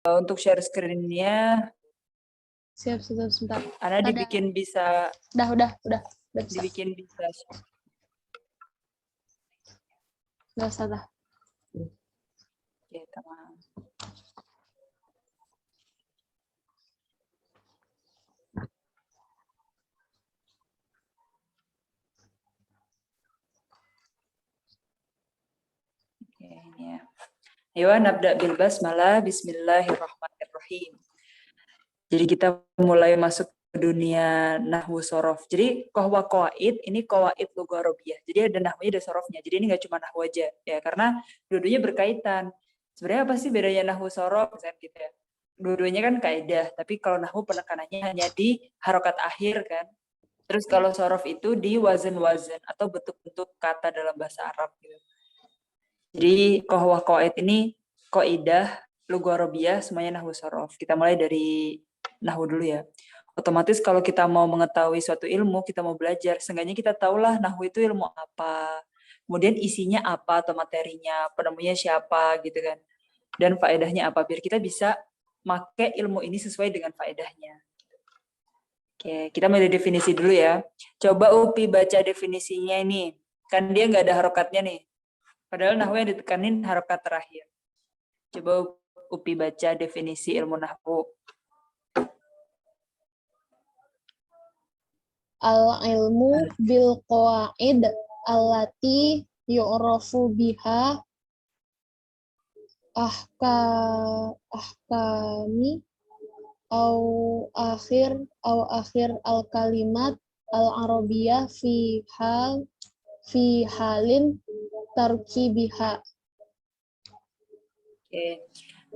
Untuk share screen-nya, Siap, sebentar. Ana dibikin bisa. Udah bisa. Dibikin bisa. Nggak usah dah. Oke, tamam. Oke, ini ya. Ayo nabda bil basmalah, bismillahirrahmanirrahim. Jadi kita mulai masuk ke dunia nahwu sorof. Jadi kohwa qawaid, ini qawaid lugah Arabiyah. Jadi ada nahwunya, ada sorofnya. Jadi ini nggak cuma nahwu aja ya, karena dua-duanya berkaitan. Sebenarnya apa sih bedanya nahwu sorof misalnya gitu ya? Dua-duanya kan kaidah, tapi kalau nahwu penekanannya hanya di harokat akhir kan. Terus kalau sorof itu di wazan-wazan atau bentuk-bentuk kata dalam bahasa Arab gitu. Jadi kohwa qawaid ini kaidah lugah Arabiyah semuanya nahwu sorof. Kita mulai dari nahwu dulu ya. Otomatis kalau kita mau mengetahui suatu ilmu, kita mau belajar, seenggaknya kita tahulah nahwu itu ilmu apa, kemudian isinya apa atau materinya, penemunya siapa gitu kan, dan faedahnya apa, biar kita bisa make ilmu ini sesuai dengan faedahnya. Oke, kita mulai definisi dulu ya. Coba Upi baca definisinya ini, kan dia nggak ada harokatnya nih, padahal nahwu yang ditekanin harokat terakhir. Coba Upi baca definisi ilmu nahwu. Al-ilmu bil qawaid allati yu'rafu biha ahkami au akhir al-kalimat al-arabiyah fi halin tarkibiha. Oke.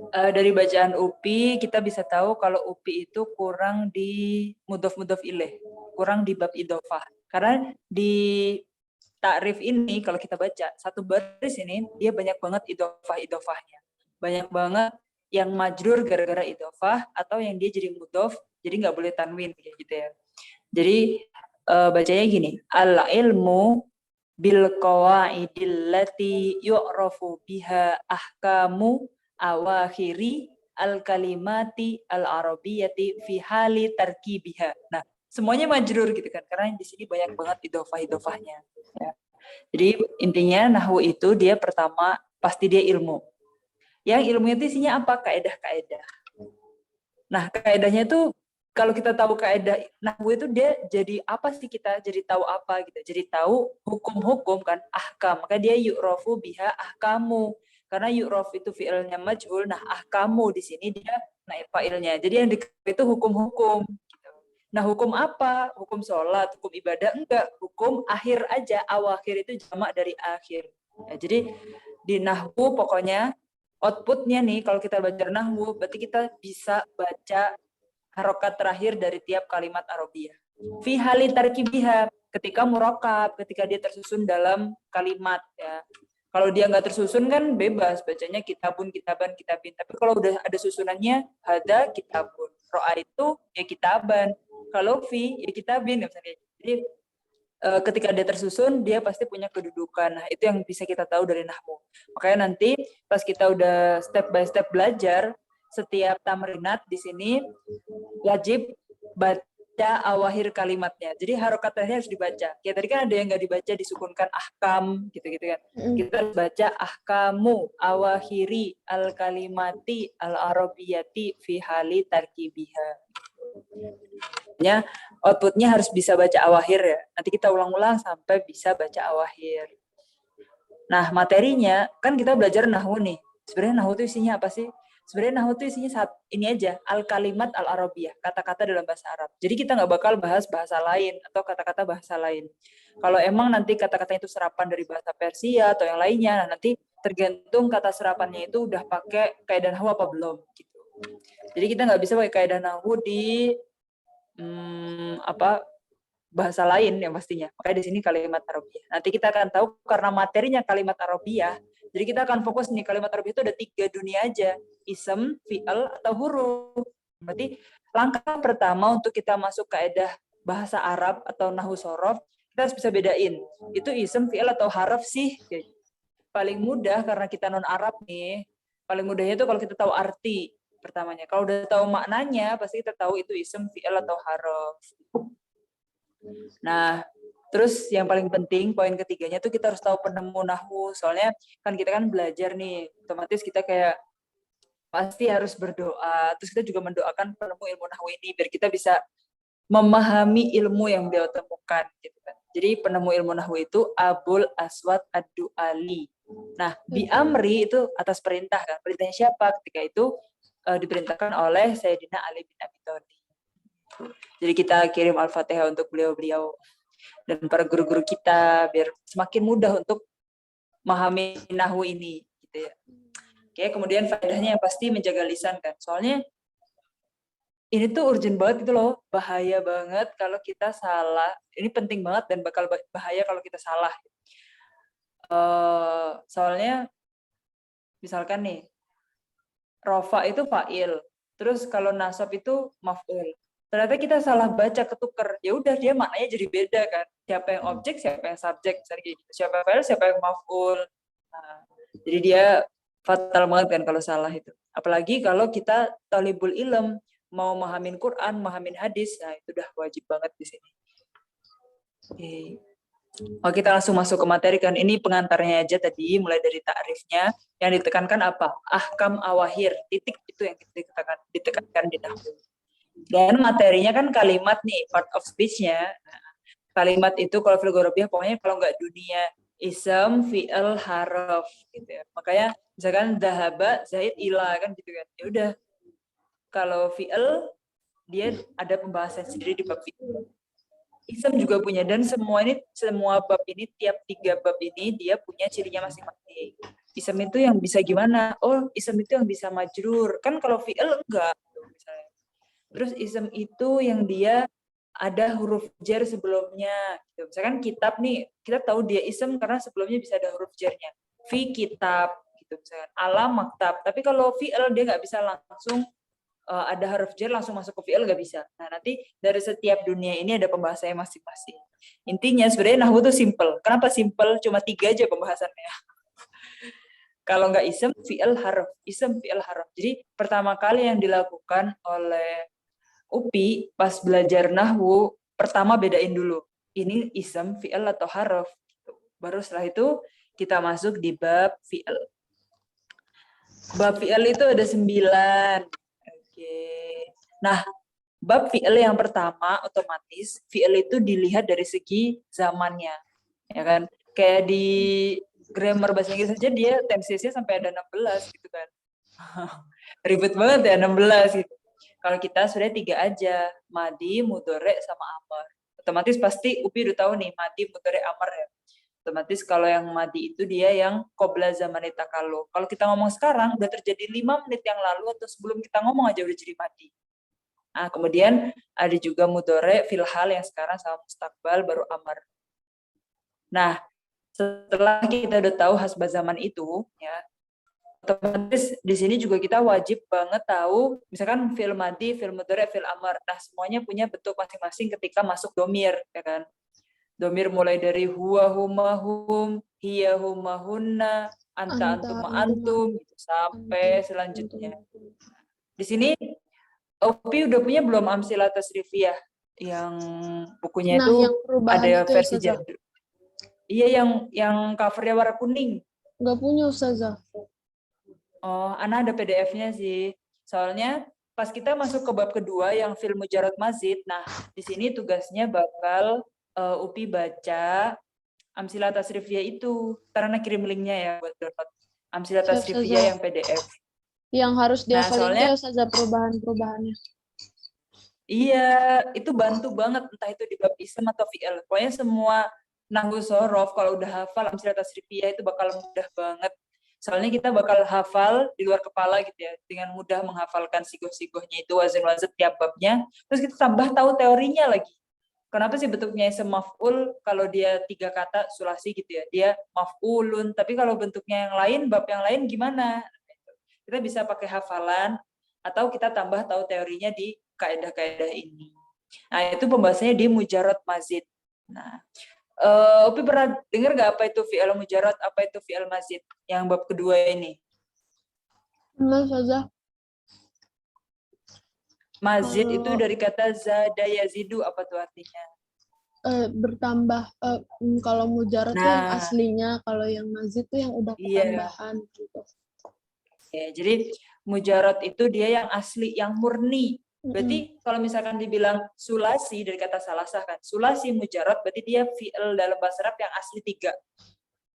Dari bacaan Upi kita bisa tahu kalau Upi itu kurang di mudhof ilaih, kurang di bab idhofah. Karena di takrif ini kalau kita baca satu baris ini dia banyak banget idhofahnya. Banyak banget yang majrur gara-gara idhofah atau yang dia jadi mudhof jadi nggak boleh tanwin kayak gitu ya. Jadi bacanya gini, al ilmu bil qawaidil lati yu'rafu biha ahkamu awakhiri al kalimati al arabiyyati fi hali tarkibiha. Nah, semuanya majrur gitu kan, karena di sini banyak banget idhofah-idhofahnya ya. Jadi intinya nahwu itu dia pertama pasti dia ilmu. Yang ilmu itu isinya apa? Kaidah-kaidah. Nah, kaidahnya itu kalau kita tahu kaidah nahwu itu dia jadi apa sih, kita jadi tahu apa gitu. Jadi tahu hukum-hukum kan, ahkam. Maka dia yu'rafu biha ahkamu. Karena yu'raf itu fi'ilnya majhul, nah ahkamu di sini dia naib fa'ilnya. Jadi yang itu hukum-hukum. Gitu. Nah, hukum apa? Hukum sholat, hukum ibadah? Enggak. Hukum akhir aja. Awakhir itu jamak dari akhir. Nah, jadi di nahwu pokoknya outputnya nih, kalau kita belajar nahwu, berarti kita bisa baca harokat terakhir dari tiap kalimat Arabiyah. Fi hali tarkibiha, ketika murokab, ketika dia tersusun dalam kalimat ya. Kalau dia nggak tersusun kan bebas bacanya kitabun, kitaban, kitabin. Tapi kalau udah ada susunannya, hada kitabun, ro'a itu ya kitaban, kalau fi ya kitabin misalnya. Jadi ketika dia tersusun dia pasti punya kedudukan. Nah, itu yang bisa kita tahu dari nahwu. Makanya nanti pas kita udah step by step belajar, setiap tamrinat di sini wajib baca awahir kalimatnya. Jadi harokatnya harus dibaca. Ya tadi kan ada yang nggak dibaca, disukunkan ahkam gitu-gitu kan. Kita harus baca ahkamu awahiri al kalimati al arabiyati fi hali tarkibiha. Ya, outputnya harus bisa baca awahir ya. Nanti kita ulang-ulang sampai bisa baca awahir. Nah, materinya kan kita belajar nahwu nih. Sebenarnya nahwu itu isinya apa sih? Sebenarnya nahwu itu isinya ini aja, al-kalimat al-arabiyah, kata-kata dalam bahasa Arab. Jadi kita nggak bakal bahas bahasa lain atau kata-kata bahasa lain. Kalau emang nanti kata-kata itu serapan dari bahasa Persia atau yang lainnya, nah nanti tergantung kata serapannya itu udah pakai kaidah nahwu apa belum gitu. Jadi kita nggak bisa pakai kaidah nahwu di bahasa lain yang pastinya. Makanya di sini kalimat Arabiyah. Nanti kita akan tahu karena materinya kalimat Arabiyah. Jadi kita akan fokus nih, kalimat Arabiyah itu ada 3 dunia aja. Ism, fi'al, atau huruf. Berarti langkah pertama untuk kita masuk kaidah bahasa Arab atau nahwu sorof, kita harus bisa bedain. Itu ism, fi'al, atau harf sih. Paling mudah karena kita non Arab nih. Paling mudahnya itu kalau kita tahu arti. pertamanya. Kalau udah tahu maknanya, pasti kita tahu itu ism, fi'il, atau harf. Nah, terus yang paling penting, poin ketiganya tuh kita harus tahu penemu nahwu. Soalnya kan kita kan belajar nih, otomatis kita kayak pasti harus berdoa. Terus kita juga mendoakan penemu ilmu nahwu ini, biar kita bisa memahami ilmu yang beliau temukan. Gitu kan. Jadi penemu ilmu nahwu itu Abul Aswad Ad-Du'ali. Nah, bi amri itu atas perintah kan. Perintahnya siapa? Ketika itu diperintahkan oleh Sayyidina Ali bin Abi Thalib. Jadi kita kirim Al-Fatihah untuk beliau-beliau dan para guru-guru kita biar semakin mudah untuk memahami nahwu ini gitu ya. Oke, kemudian faedahnya yang pasti menjaga lisan kan. Soalnya ini tuh urgent banget gitu loh, bahaya banget kalau kita salah. Ini penting banget dan bakal bahaya kalau kita salah. Soalnya misalkan nih, rofa itu fa'il, terus kalau nasab itu maf'ul. Ternyata kita salah baca, ketuker. Ya udah, dia maknanya jadi beda kan. Siapa yang objek, siapa yang subjek, misalnya gitu. Siapa yang fa'il, siapa yang maf'ul. Nah, jadi dia fatal banget kan kalau salah itu. Apalagi kalau kita talibul ilm, mau memahamin Quran, memahamin hadis, nah itu udah wajib banget di sini. Oke. Oke, kita langsung masuk ke materi kan. Ini pengantarnya aja tadi, mulai dari ta'rifnya. Yang ditekankan apa? Ahkam awahir. Titik itu yang ditekankan di nahwu. Dan materinya kan kalimat nih, part of speech-nya. Nah, kalimat itu kalau fil ghorobiyah pokoknya kalau nggak dunia ism, fi'il, harf gitu ya. Makanya misalkan dhahaba, zaid, ila kan gitu kan. Ya udah. Kalau fi'il dia ada pembahasan sendiri di bab fi'il. Ism juga punya, dan semua bab ini, tiap 3 bab ini dia punya cirinya masing-masing. Ism itu yang bisa gimana? Oh, ism itu yang bisa majrur. Kan kalau fi'il enggak. Misalnya. Terus ism itu yang dia ada huruf jar sebelumnya. Gitu. Misalkan kitab nih, kita tahu dia ism karena sebelumnya bisa ada huruf jarnya. Fi kitab, gitu misalkan. Ala maktab. Tapi kalau fi'il dia nggak bisa langsung ada huruf jar langsung masuk ke fi'il, nggak bisa. Nah, nanti dari setiap dunia ini ada pembahasannya masing-masing. Intinya sebenarnya nahwu itu simple. Kenapa simple? Cuma 3 aja pembahasannya. Kalau nggak isem, fi'il, harf. Isem, fi'il, harf. Jadi pertama kali yang dilakukan oleh UPI pas belajar nahwu, pertama bedain dulu. Ini isem, fi'il, atau harf. Baru setelah itu kita masuk di bab fi'il. Bab fi'il itu ada 9. Nah, bab fi'il yang pertama otomatis fi'il itu dilihat dari segi zamannya. Ya kan? Kayak di grammar bahasa Inggris saja dia temsisnya sampai ada 16 gitu kan. Ribet banget ya 16 gitu. Kalau kita sudah 3 aja, madi, mudhari, sama amar. Otomatis pasti UPI udah tahu nih madi, mudhari, amar ya. Otomatis kalau yang madi itu dia yang qabla zamani takalum. Kalau kita ngomong sekarang udah terjadi 5 menit yang lalu atau sebelum kita ngomong aja udah jadi madi. Nah, kemudian ada juga mudhari, filhal yang sekarang sama mustakbal baru amar. Nah, setelah kita udah tahu hasbah zaman itu, ya, otomatis di sini juga kita wajib banget tahu, misalkan fil madi, fil mudhari, fil amar. Nah, semuanya punya bentuk masing-masing ketika masuk domir, ya kan? Domir mulai dari huwa, huma, hum, hiya, huma, hunna, anta, antum, antum, gitu, sampai selanjutnya. Di sini Opi udah punya belum Amsilah Tasrifiyah yang bukunya Nah, itu yang perubahan ada itu ya, versi Ustazah. jadul. Iya, yang covernya warna kuning. Nggak punya, Ustazah. Oh, Ana ada PDF-nya sih. Soalnya pas kita masuk ke bab kedua yang fil mujarrad mazid, nah di sini tugasnya bakal Upi baca Amsilah Tasrifiyah itu. Karena kirim linknya ya buat download Amsilah Siap, Tasrifiyah Ustazah. yang PDF. Yang harus Nah, dihafalin itu soalnya ya, Ustazah, perubahan-perubahannya. iya, itu bantu banget entah itu di bab ism atau fi'il. Pokoknya semua nahwu sorof kalau udah hafal Amsilah Tasrifiyah itu bakal mudah banget. Soalnya kita bakal hafal di luar kepala gitu ya, dengan mudah menghafalkan sigoh-sigohnya itu, wazan-wazan tiap babnya. Terus kita tambah tahu teorinya lagi. Kenapa sih bentuknya ism maf'ul kalau dia 3 kata sulasi gitu ya? Dia maf'ulun, tapi kalau bentuknya yang lain, bab yang lain gimana? Kita bisa pakai hafalan atau kita tambah tahu teorinya di kaidah-kaidah ini. Nah, itu pembahasannya di mujarrad mazid. Nah, Upi pernah dengar nggak apa itu fi'il mujarrad, apa itu fi'il mazid yang bab kedua ini? Benar, Ustazah. Mazid itu Kalau dari kata zada yazidu, apa tuh artinya? bertambah, kalau mujarad tuh yang Nah, aslinya, kalau yang mazid tuh yang udah iya. ketambahan gitu. Ya, jadi mujarad itu dia yang asli, yang murni. Mm-mm. Berarti kalau misalkan dibilang sulasi dari kata salasah kan, sulasi mujarad berarti dia fi'il dalam bahasa Arab yang asli 3.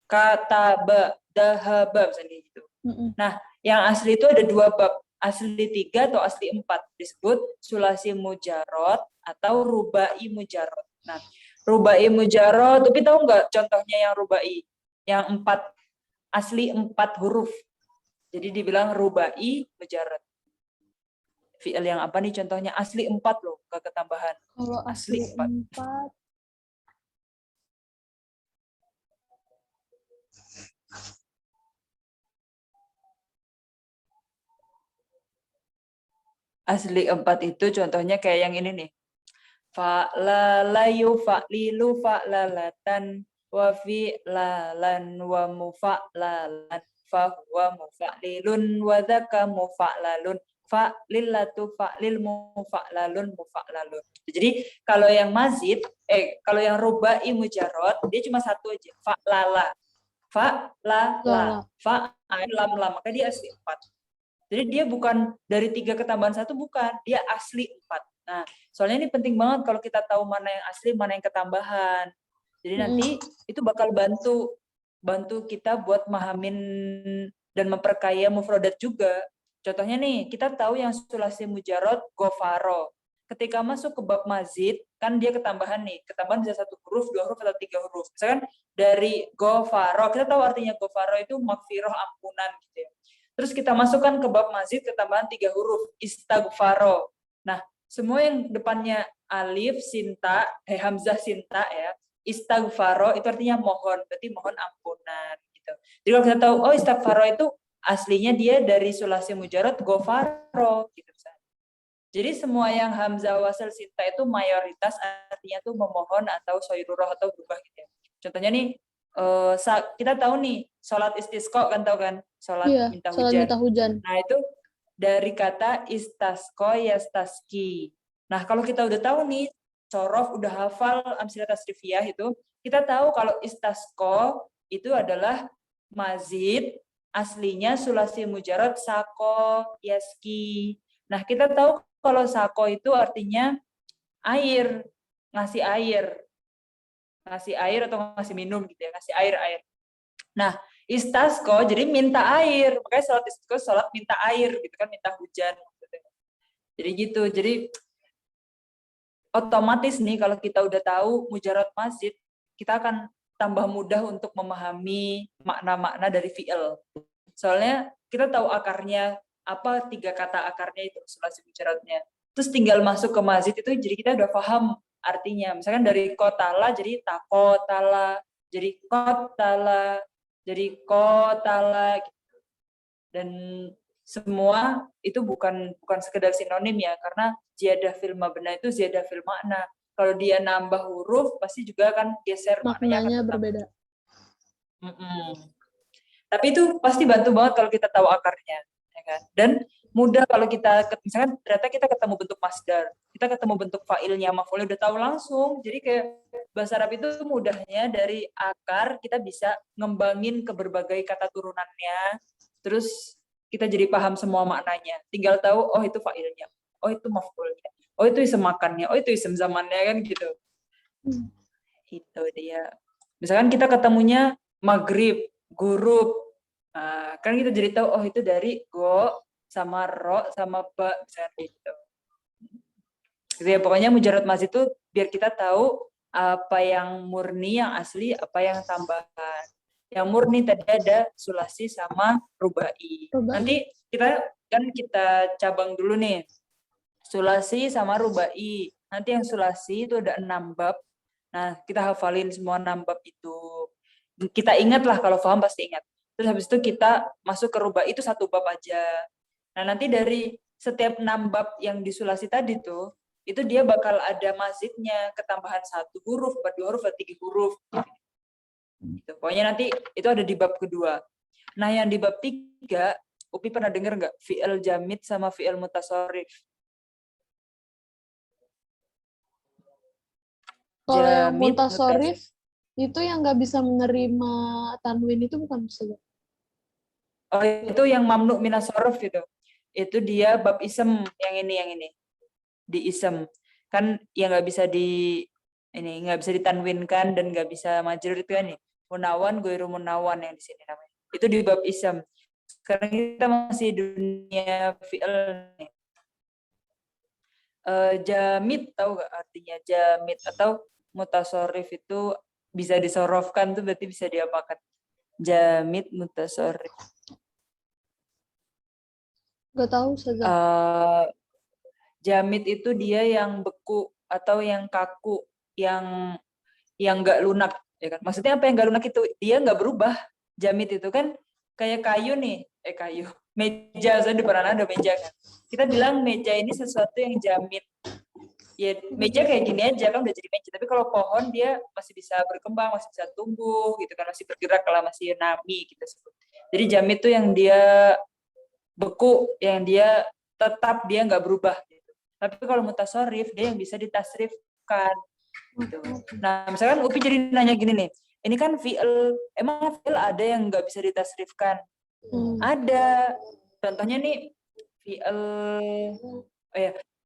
Kataba, dahaba, misalnya gitu. Mm-mm. Nah, yang asli itu ada 2 bab, asli 3 atau asli 4, disebut sulasi mujarad atau rubai mujarad. Nah, rubai mujarad, tapi tahu nggak contohnya yang rubai? Yang 4, asli 4 huruf. Jadi dibilang rubai mujarad. Fi'il yang apa nih contohnya? Asli 4 loh, nggak ketambahan. Kalau Asli asli 4. 4, Asli 4 itu contohnya kayak yang ini nih. Fa'lalayu fa'lilu fa'lalatan wa fi'lalan wa mufa'lalan fahuwa mufa'lilun wa dzaka mufa'lalun fa'lilatu fa'lil mufa'lalun mufa'lalun. Jadi kalau yang mazid, kalau yang rubai mujarrad, dia cuma satu aja, fa'lala. Fa'lala. lala. Fa'ain lam lam, maka dia asli 4. Jadi dia bukan dari 3 ketambahan 1, bukan. Dia asli 4. Nah, soalnya ini penting banget kalau kita tahu mana yang asli, mana yang ketambahan. Jadi nanti itu bakal bantu kita buat mahamin dan memperkaya mufrodat juga. Contohnya nih, kita tahu yang sulasi mujarrad gofaro. Ketika masuk ke bab mazid, kan dia ketambahan nih. Ketambahan bisa 1 huruf, 2 huruf, atau 3 huruf. Misalkan dari gofaro, kita tahu artinya gofaro itu makfiroh, ampunan gitu ya. Terus kita masukkan ke bab mazid ketambahan 3 huruf, istaghfaro. Nah, semua yang depannya alif, sinta, hamzah, sinta ya, istaghfaro itu artinya mohon, berarti mohon ampunan gitu. Jadi kalau kita tahu, oh istaghfaro itu aslinya dia dari sulasi mujarad gofaro gitu. Jadi semua yang hamzah wasal sinta itu mayoritas artinya tuh memohon atau soirurah atau berubah gitu ya. Contohnya nih, kita tahu nih sholat istisqa kan, tahu kan, sholat Iya, minta sholat hujan. minta hujan. Nah itu dari kata istasqa yastaski. Nah kalau kita udah tahu nih, sorof udah hafal amsilah tasrifiyah itu, kita tahu kalau istasqa itu adalah mazid, aslinya sulasi mujarad sako yaski. Nah kita tahu kalau sako itu artinya air, ngasih air. Ngasih air atau ngasih minum gitu ya, ngasih air. Nah, istasqo jadi minta air. Makanya sholat istisqa sholat minta air gitu kan, minta hujan gitu. Jadi gitu. Jadi otomatis nih kalau kita udah tahu mujarad masjid, kita akan tambah mudah untuk memahami makna-makna dari fi'il. Soalnya kita tahu akarnya, apa 3 kata akarnya itu, sulasi mujaradnya. Terus tinggal masuk ke masjid itu, jadi kita udah paham artinya. Misalkan dari kotala jadi takotala, jadi kotala, jadi kotala. Dan semua itu bukan sekedar sinonim ya, karena ziyadah fil mabna itu ziyadah fil makna. Kalau dia nambah huruf, pasti juga akan geser, maknanya akan Maknanya tetap. berbeda. Tapi itu pasti bantu banget kalau kita tahu akarnya, ya kan? Dan mudah kalau kita, misalkan ternyata kita ketemu bentuk masdar, kita ketemu bentuk fa'ilnya, maf'ulnya udah tahu langsung. Jadi kayak bahasa Arab itu mudahnya dari akar kita bisa ngembangin ke berbagai kata turunannya, terus kita jadi paham semua maknanya. Tinggal tahu, oh itu fa'ilnya, oh itu maf'ulnya, oh itu isem makannya, oh itu isem zamannya, kan gitu. Itu dia. Misalkan kita ketemunya maghrib, gurub, kan kita jadi tahu, oh itu dari go sama ro sama ba, misalkan gitu. Gitu ya, pokoknya mujarad mas itu biar kita tahu apa yang murni, yang asli, apa yang tambahan. Yang murni tadi ada sulasi sama rubai. Nanti kita cabang dulu nih. Sulasi sama rubai. Nanti yang sulasi itu ada 6 bab. Nah, kita hafalin semua 6 bab itu. Kita ingatlah, kalau paham pasti ingat. Terus habis itu kita masuk ke rubai, itu 1 bab aja. Nah, nanti dari setiap 6 bab yang disulasi tadi tuh, itu dia bakal ada mazidnya, ketambahan 1 huruf, 2 huruf, 3 huruf. Gitu. Pokoknya nanti itu ada di bab kedua. Nah, yang di bab 3, Upi pernah dengar nggak? Fi'il jamid sama fi'il mutasarrif. Kalau yang Jamid mutasorif itu yang nggak bisa menerima tanwin itu bukan Ustazah? Oh, itu yang mamnu minas sorof itu. Itu dia bab isem yang ini. Di isem. Kan yang nggak bisa nggak bisa ditanwinkan dan nggak bisa majrur itu kan nih. Munawan, goiru munawan yang di sini namanya. Itu di bab isem. Sekarang kita masih dunia fi'il nih. Jamid tahu nggak artinya jamid atau mutasorif itu bisa disorofkan tuh berarti bisa diapakan? Jamid mutasorif. Nggak tahu Ustazah. Jamid itu dia yang beku atau yang kaku, yang nggak lunak, ya kan? Maksudnya apa yang nggak lunak itu? Dia nggak berubah. Jamid itu kan kayak kayu nih, kayu, meja. Saya di depan ada meja kan. Kita bilang meja ini sesuatu yang jamid. Ya meja kayak gini aja kan udah jadi meja. Tapi kalau pohon dia masih bisa berkembang, masih bisa tumbuh, gitu kan, masih bergerak kalau masih nami kita sebut. Jadi jamid itu yang dia beku, yang dia tetap dia nggak berubah. Tapi kalau mutasorif, dia yang bisa ditasrifkan. Gitu. Nah, misalkan Upi jadi nanya gini nih, ini kan fi'il, emang fi'il ada yang nggak bisa ditasrifkan? Ada. Contohnya nih, fi'il,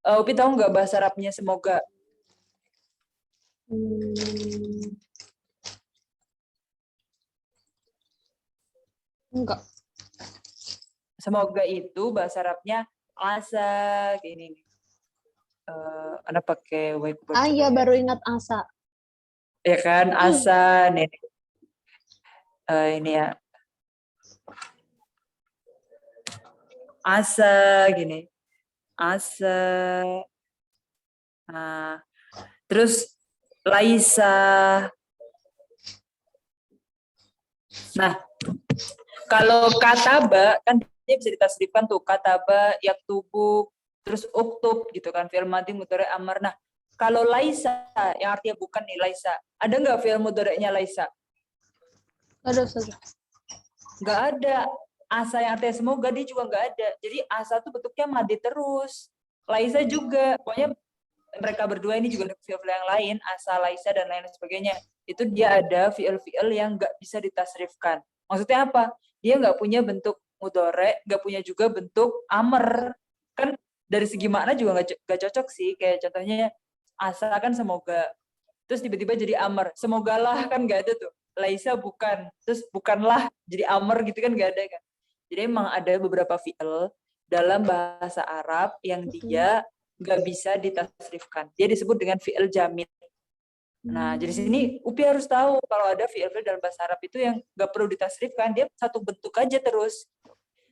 Upi tahu nggak bahasa Arabnya semoga? Enggak. Semoga itu bahasa Arabnya asa, gini nih. Anda pakai whiteboard. Iya, baru ingat asa. Ya kan, asa nih. Ini ya. Asa gini. Asa. Nah, terus laisa. Nah, kalau kataba kan dia bisa ditasrifkan tuh kataba, yaktubu, terus uktub gitu kan, fi'il madhi mudhari amar. Nah, kalau laisa yang artinya bukan nih laisa, ada nggak fi'il mudhari'nya laisa? Ada Ustazah. Nggak ada. Asa yang artinya semoga dia juga nggak ada. Jadi asa tuh bentuknya madhi terus. Laisa juga. Pokoknya mereka berdua ini juga ada fi'il yang lain, asa, laisa dan lain sebagainya. Itu dia ada fi'il yang nggak bisa ditasrifkan. Maksudnya apa? Dia nggak punya bentuk mudhari, nggak punya juga bentuk amr. Kan dari segi makna juga nggak cocok sih. Kayak contohnya asa kan semoga. Terus tiba-tiba jadi amr. Semogalah kan nggak ada tuh. Laisa bukan. Terus bukanlah jadi amr gitu kan nggak ada kan. Jadi emang ada beberapa fi'il dalam bahasa Arab yang dia nggak bisa ditasrifkan. Dia disebut dengan fi'il jamid. Nah, jadi sini Upi harus tahu kalau ada fi'il dalam bahasa Arab itu yang nggak perlu ditasrifkan, dia satu bentuk aja terus.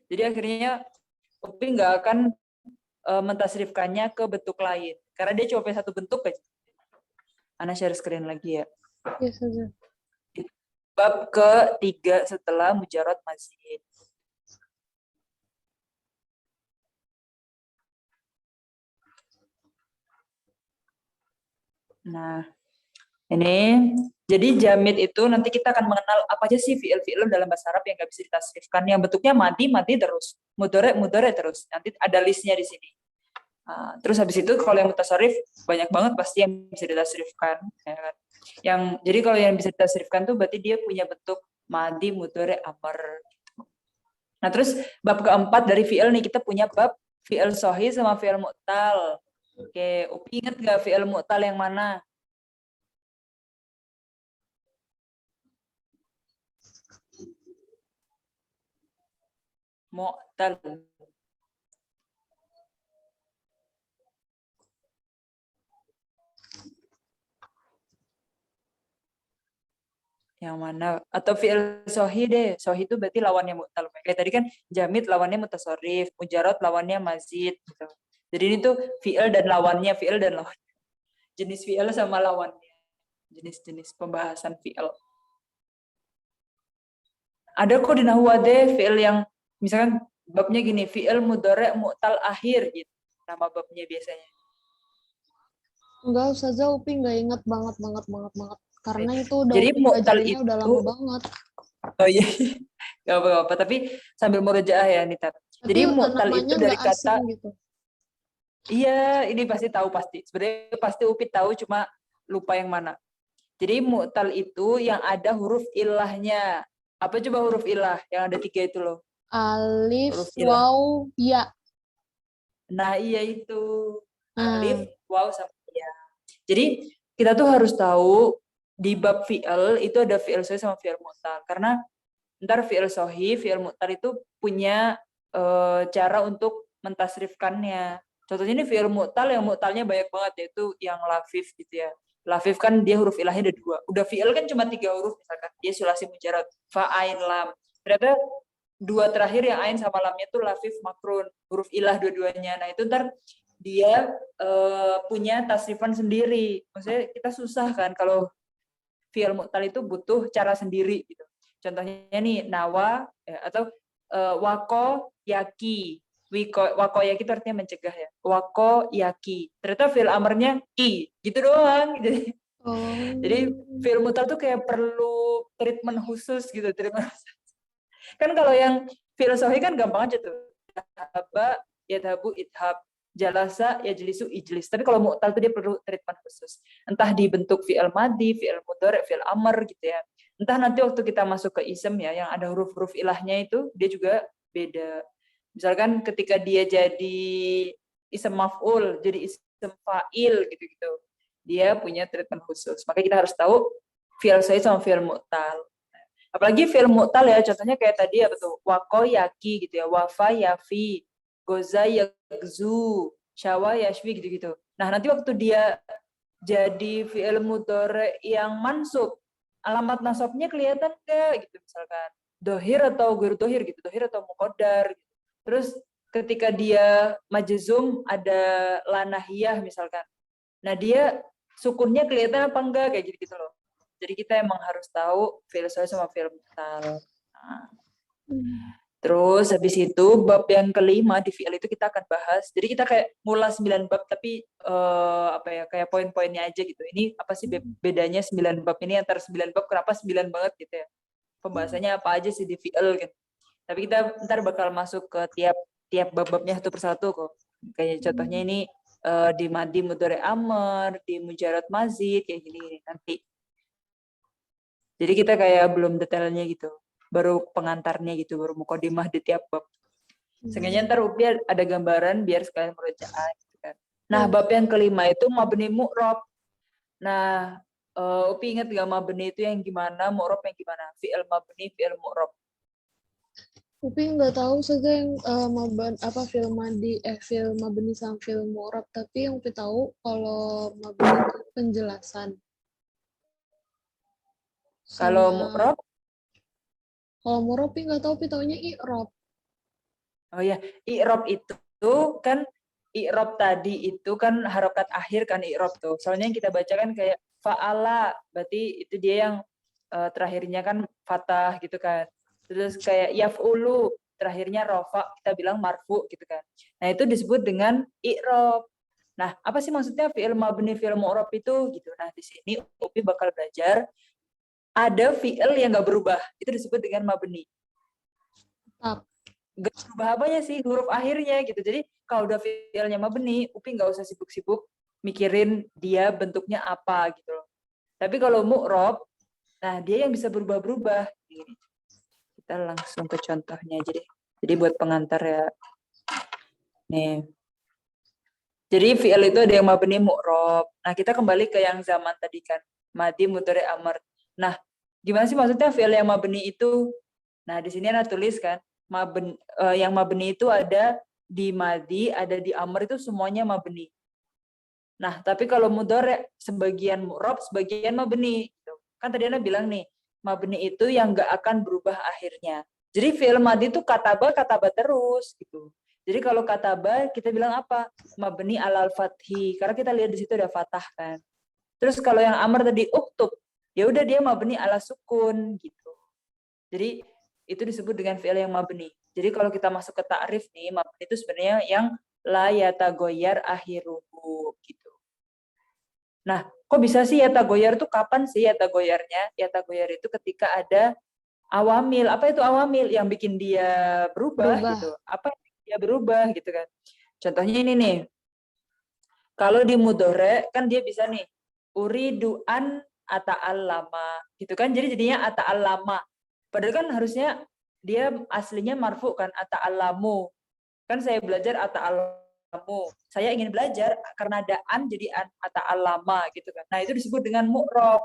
Jadi akhirnya Upi nggak akan mentasrifkannya ke bentuk lain, karena dia cuma punya satu bentuk aja. Ana share screen lagi ya. Yes, Ustazah. Bab ke-3 setelah mujarad mazid. Nah, ini jadi jamid itu nanti kita akan mengenal apa aja sih fi'il dalam bahasa Arab yang nggak bisa ditasrifkan. Yang bentuknya mati terus, mudhari terus. Nanti ada listnya di sini. Terus habis itu kalau yang mutasarrif banyak banget pasti yang bisa ditasrifkan. Ya kan? Jadi kalau yang bisa ditasrifkan tuh berarti dia punya bentuk madi, mudhari, amr. Nah terus bab keempat dari fi'il nih kita punya bab fi'il sahih sama fi'il mu'tal. Oke, Upi ingat nggak fi'il mu'tal yang mana? Mu'tal. Yang mana? Atau fi'il sahih deh. Sahih itu berarti lawannya mu'tal. Kayak tadi kan jamid lawannya mutasarrif, mujarad lawannya mazid gitu. Jadi ini tuh fi'il dan lawannya, fi'il dan lawannya. Jenis fi'il sama lawannya. Jenis-jenis pembahasan fi'il. Ada kok di nahwu fi'il yang misalkan babnya gini, fi'il mudhari' mu'tal akhir gitu. Nama babnya biasanya. Enggak, Ustazah, Upi nggak ingat banget. Karena itu udah Jadi mu'tal pelajarinya itu udah lama banget. Oh iya. Gak apa-apa, tapi sambil murojaah ya Nita. Jadi Tapi mu'tal itu namanya dari nggak kata asing gitu. iya, ini pasti tahu pasti. Sebenarnya pasti Upit tahu cuma lupa yang mana. Jadi mu'tal itu yang ada huruf ilahnya. Apa coba huruf ilah? Yang ada 3 itu loh. Alif, Huruf ilah. waw, ya. Nah, iya itu. Alif, Nah, waw, sama ya. Jadi kita tuh harus tahu di bab fi'il itu ada fi'il sahih sama fi'il mu'tal. Karena ntar fi'il sahih, fi'il mu'tal itu punya cara untuk mentasrifkannya. Contohnya ini fi'il mu'tal yang mu'talnya banyak banget, yaitu yang lafif gitu ya. Lafif kan dia huruf ilahnya ada 2. Udah fi'il kan cuma 3 huruf misalkan. Dia sulasi mujarad. Fa, ain, lam. Ternyata 2 terakhir yang ain sama lamnya tuh lafif makrun. Huruf ilah dua-duanya. Nah itu ntar dia punya tasrifan sendiri. Maksudnya kita susah kan kalau fi'il mu'tal itu butuh cara sendiri gitu. Contohnya nih nawa atau wako yaki. Wako yaki itu artinya mencegah ya. Wako yaki. Ternyata fi'il amarnya ki. Gitu doang. Jadi fi'il mu'tal tuh kayak perlu treatment khusus gitu. Kan kalau yang fi'il sahih kan gampang aja tuh. Dhaba, yadhabu, idhab. Jalasa, yajlisu, ijlis. Tapi kalau mu'tal tuh dia perlu treatment khusus. Entah dibentuk fi'il madi, fi'il mudhari', fi'il amr gitu ya. Entah nanti waktu kita masuk ke ism ya, yang ada huruf-huruf ilahnya itu, dia juga beda. Misalkan ketika dia jadi ism maf'ul, jadi ism fa'il gitu-gitu. Dia punya treatment khusus. Makanya kita harus tahu fi'il sahih sama fi'il mu'tal. Apalagi fi'il mu'tal ya, contohnya kayak tadi apa tuh? Wako yaki gitu ya, wafa yafi, goza yakzu, syawa yashwi gitu-gitu. Nah, nanti waktu dia jadi fi'il mudhari yang mansub, alamat nasabnya kelihatan enggak gitu misalkan. Dohir atau ghairu dohir gitu, dohir atau muqaddar gitu. Terus ketika dia majzum ada lanahiyah misalkan. Nah, dia sukunnya kelihatan apa enggak kayak gitu-gitu loh. Jadi kita emang harus tahu fi'il sahih sama fi'il mu'tal. Nah, terus habis itu bab yang kelima di fi'il itu kita akan bahas. Jadi kita kayak ngulas 9 bab tapi apa ya kayak poin-poinnya aja gitu. Ini apa sih bedanya 9 bab ini antara 9 bab kenapa 9 banget gitu ya. Pembahasannya apa aja sih di fi'il gitu. Tapi kita ntar bakal masuk ke tiap bab-babnya satu persatu kok. Kayak contohnya ini di madi mudhari amr, di mujarad mazid kayak gini nanti. Jadi kita kayak belum detailnya gitu. Baru pengantarnya gitu, baru muqaddimah di tiap bab. Seenggaknya ntar UPI ada gambaran biar sekalian murojaah gitu kan. Nah, bab yang kelima itu mabni mu'rab. Nah, UPI ingat gak mabni itu yang gimana, mu'rab yang gimana? Fi'il mabni, fi'il mu'rab. Upi nggak tahu saja yang film mabni sama film mu'rab, tapi yang Upi tahu kalau mabni itu penjelasan. Kalau Sama mu'rab, kalau mu'rab Upi nggak tahu, Upi taunya i'rab. oh ya, i'rab itu kan i'rab tadi itu kan harokat akhir kan i'rab tuh. Soalnya yang kita baca kan kayak fa'ala, berarti itu dia yang terakhirnya kan fathah gitu kan. Terus kayak yaf'ulu, terakhirnya rofa, kita bilang marfu gitu kan. Nah, itu disebut dengan i'rab. Nah, apa sih maksudnya fi'il mabni, fi'il mu'rab itu gitu. Nah, di sini Upi bakal belajar ada fi'il yang nggak berubah. Itu disebut dengan mabni. Tetap. Nggak berubah apanya sih, huruf akhirnya gitu. Jadi kalau udah fi'ilnya mabni, Upi nggak usah sibuk-sibuk mikirin dia bentuknya apa gitu loh. Tapi kalau mu'rab, nah dia yang bisa berubah-berubah. Gini. Kita langsung ke contohnya aja deh. Jadi buat pengantar ya. Nih. Jadi fi'il itu ada yang mabni mu'rab. Nah, kita kembali ke yang zaman tadi kan. Madi, mudhari, amr. Nah, gimana sih maksudnya fi'il yang mabni itu? Nah, di sini ada tulis kan. Yang mabni itu ada di madi, ada di amr itu semuanya mabni. Nah, tapi kalau mudhari sebagian mu'rab, sebagian mabni. Gitu. Kan tadi Anda bilang nih, mabni itu yang nggak akan berubah akhirnya. Jadi fi'il madi itu kataba terus gitu. Jadi kalau kataba kita bilang apa? Mabni alal fathi. Karena kita lihat di situ ada fathah kan. Terus kalau yang amr tadi uktub, ya udah dia mabni ala sukun gitu. Jadi itu disebut dengan fi'il yang mabni. Jadi kalau kita masuk ke ta'rif nih, mabni itu sebenarnya yang la yatagoyar akhiruhu gitu. Nah, kok bisa sih yatagoyar tuh kapan sih yatagoyarnya? Yatagoyar itu ketika ada awamil. Apa itu awamil? Yang bikin dia berubah gitu. Apa yang bikin dia berubah gitu kan. Contohnya ini nih. Kalau di mudhari kan dia bisa nih. Uridu an ata'allama gitu kan, jadi jadinya ata'allama. Padahal kan harusnya dia aslinya marfu kan, ata'allamu. Kan saya belajar ata'allamu. Saya ingin belajar karena ada an jadi ata'allama gitu kan. Nah, itu disebut dengan mu'rob.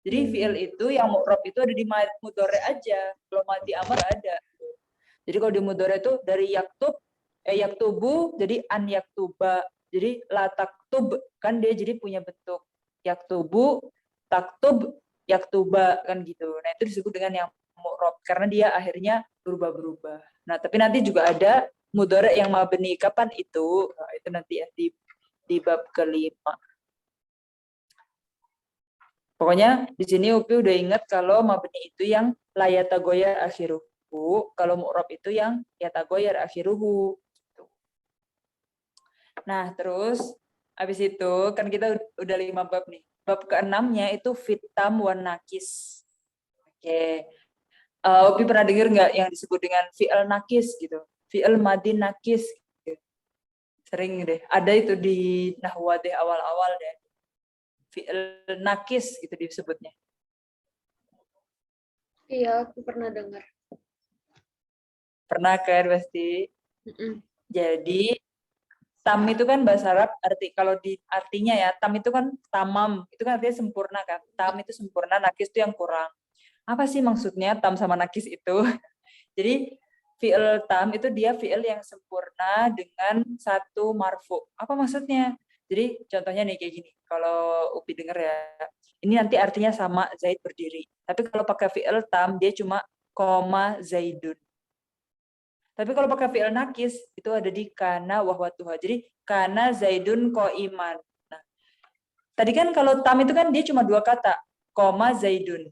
Jadi fi'il itu yang mu'rob itu ada di mudhari aja. Kalau madi amar ada. Jadi kalau di mudhari itu dari yaktubu jadi an yaktuba. Jadi la taktub kan dia jadi punya bentuk yaktubu, taktub, yaktuba kan gitu. Nah, itu disebut dengan yang mu'rob karena dia akhirnya berubah-berubah. Nah, tapi nanti juga ada mudhari yang mabni. Kapan itu? Nah, itu nanti ya di bab kelima. Pokoknya di sini Upi udah ingat kalau mabni itu yang la yatagoyar akhiruhu, kalau mu'rob itu yang yatagoyar akhiruhu. Nah, terus habis itu kan kita udah 5 bab nih. Bab ke-6-nya itu fitam wan nakis. Oke. Upi pernah dengar nggak yang disebut dengan fi'il nakis gitu? Fi'il madi nakis. Gitu. Sering deh. Ada itu di nahwadeh awal-awal deh. Fi'il nakis gitu disebutnya. Iya, aku pernah dengar. Pernah kan pasti? Jadi tam itu kan bahasa Arab kalau di artinya ya, tam itu kan tamam, itu kan artinya sempurna kan. Tam itu sempurna, nakis itu yang kurang. Apa sih maksudnya tam sama nakis itu? Jadi fi'il tam itu dia fi'il yang sempurna dengan satu marfu. Apa maksudnya? Jadi contohnya nih kayak gini. Kalau Upi denger ya, ini nanti artinya sama Zaid berdiri. Tapi kalau pakai fi'il tam dia cuma koma Zaidun. Tapi kalau pakai fi'il nakis itu ada di kana wahwatuha. Jadi kana Zaidun iman. Nah, tadi kan kalau tam itu kan dia cuma 2 kata, koma Zaidun.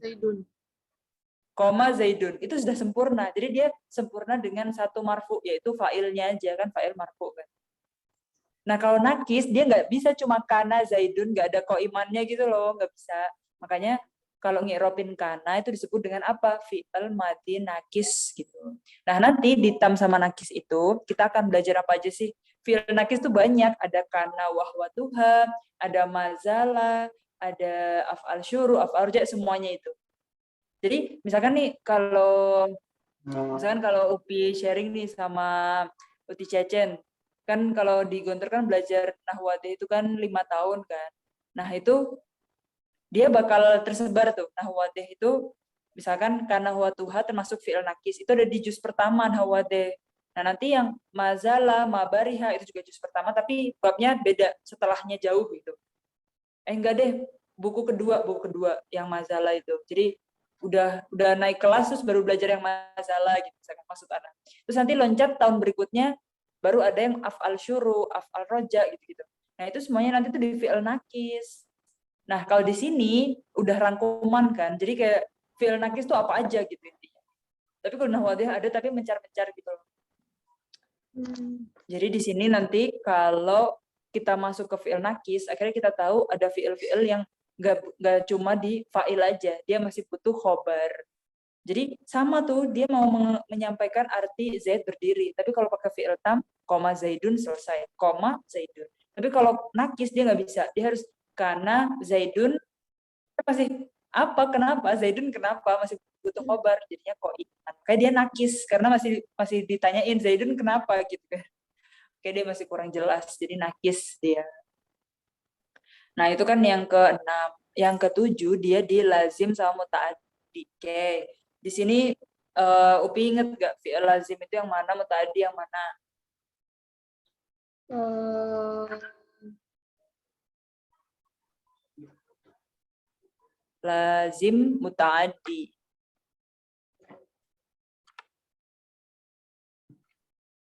Koma Zaidun itu sudah sempurna. Jadi dia sempurna dengan satu marfu yaitu fa'ilnya aja kan, fa'il marfu kan. Nah, kalau nakis dia nggak bisa cuma kana Zaidun nggak ada imannya gitu loh, nggak bisa. Makanya kalau ngi'robin kana itu disebut dengan apa? Fi'il madi nakis gitu. Nah, nanti di tam sama nakis itu kita akan belajar apa aja sih? Fi'il nakis itu banyak, ada kana wahwatuha, ada mazala, ada af'al syuru, af'al rja, semuanya itu. Jadi misalkan nih kalau Upi sharing nih sama Uti Cecen, kan kalau di Gontor kan belajar nahwadeh itu kan 5 tahun kan. Nah, itu dia bakal tersebar tuh nahwadeh itu misalkan karena nahwatuha termasuk fi'il nakis itu ada di juz pertama nahwadeh. Nah, nanti yang mazala, mabariha itu juga juz pertama tapi babnya beda setelahnya jauh gitu. Enggak deh, buku kedua yang mazala itu. Jadi udah naik kelas terus baru belajar yang masalah gitu misalkan maksud anak. Terus nanti loncat tahun berikutnya baru ada yang af'al syuru, af'al roja gitu-gitu. Nah, itu semuanya nanti tuh di fi'il nakis. Nah, kalau di sini udah rangkuman kan. Jadi kayak fi'il nakis tuh apa aja gitu intinya. Tapi kalau nahwadih ada tapi mencar-mencar gitu loh. Jadi di sini nanti kalau kita masuk ke fi'il nakis, akhirnya kita tahu ada fi'il-fi'il yang nggak cuma di fa'il aja, dia masih butuh khobar. Jadi sama tuh, dia mau menyampaikan arti Zaid berdiri. Tapi kalau pakai fi'il tam, koma Zaidun selesai. Koma Zaidun. Tapi kalau nakis dia nggak bisa. Dia harus karena Zaidun masih apa? Kenapa? Zaidun kenapa? Masih butuh khobar. Jadinya kok iman. Kayak dia nakis karena masih ditanyain Zaidun kenapa gitu kan. Kayak dia masih kurang jelas. Jadi nakis dia. Nah, itu kan yang ke-6. Yang ke-7 dia di lazim sama muta'addi. Oke. Di sini Upi inget gak fi'il lazim itu yang mana, muta'addi yang mana? Lazim muta'addi.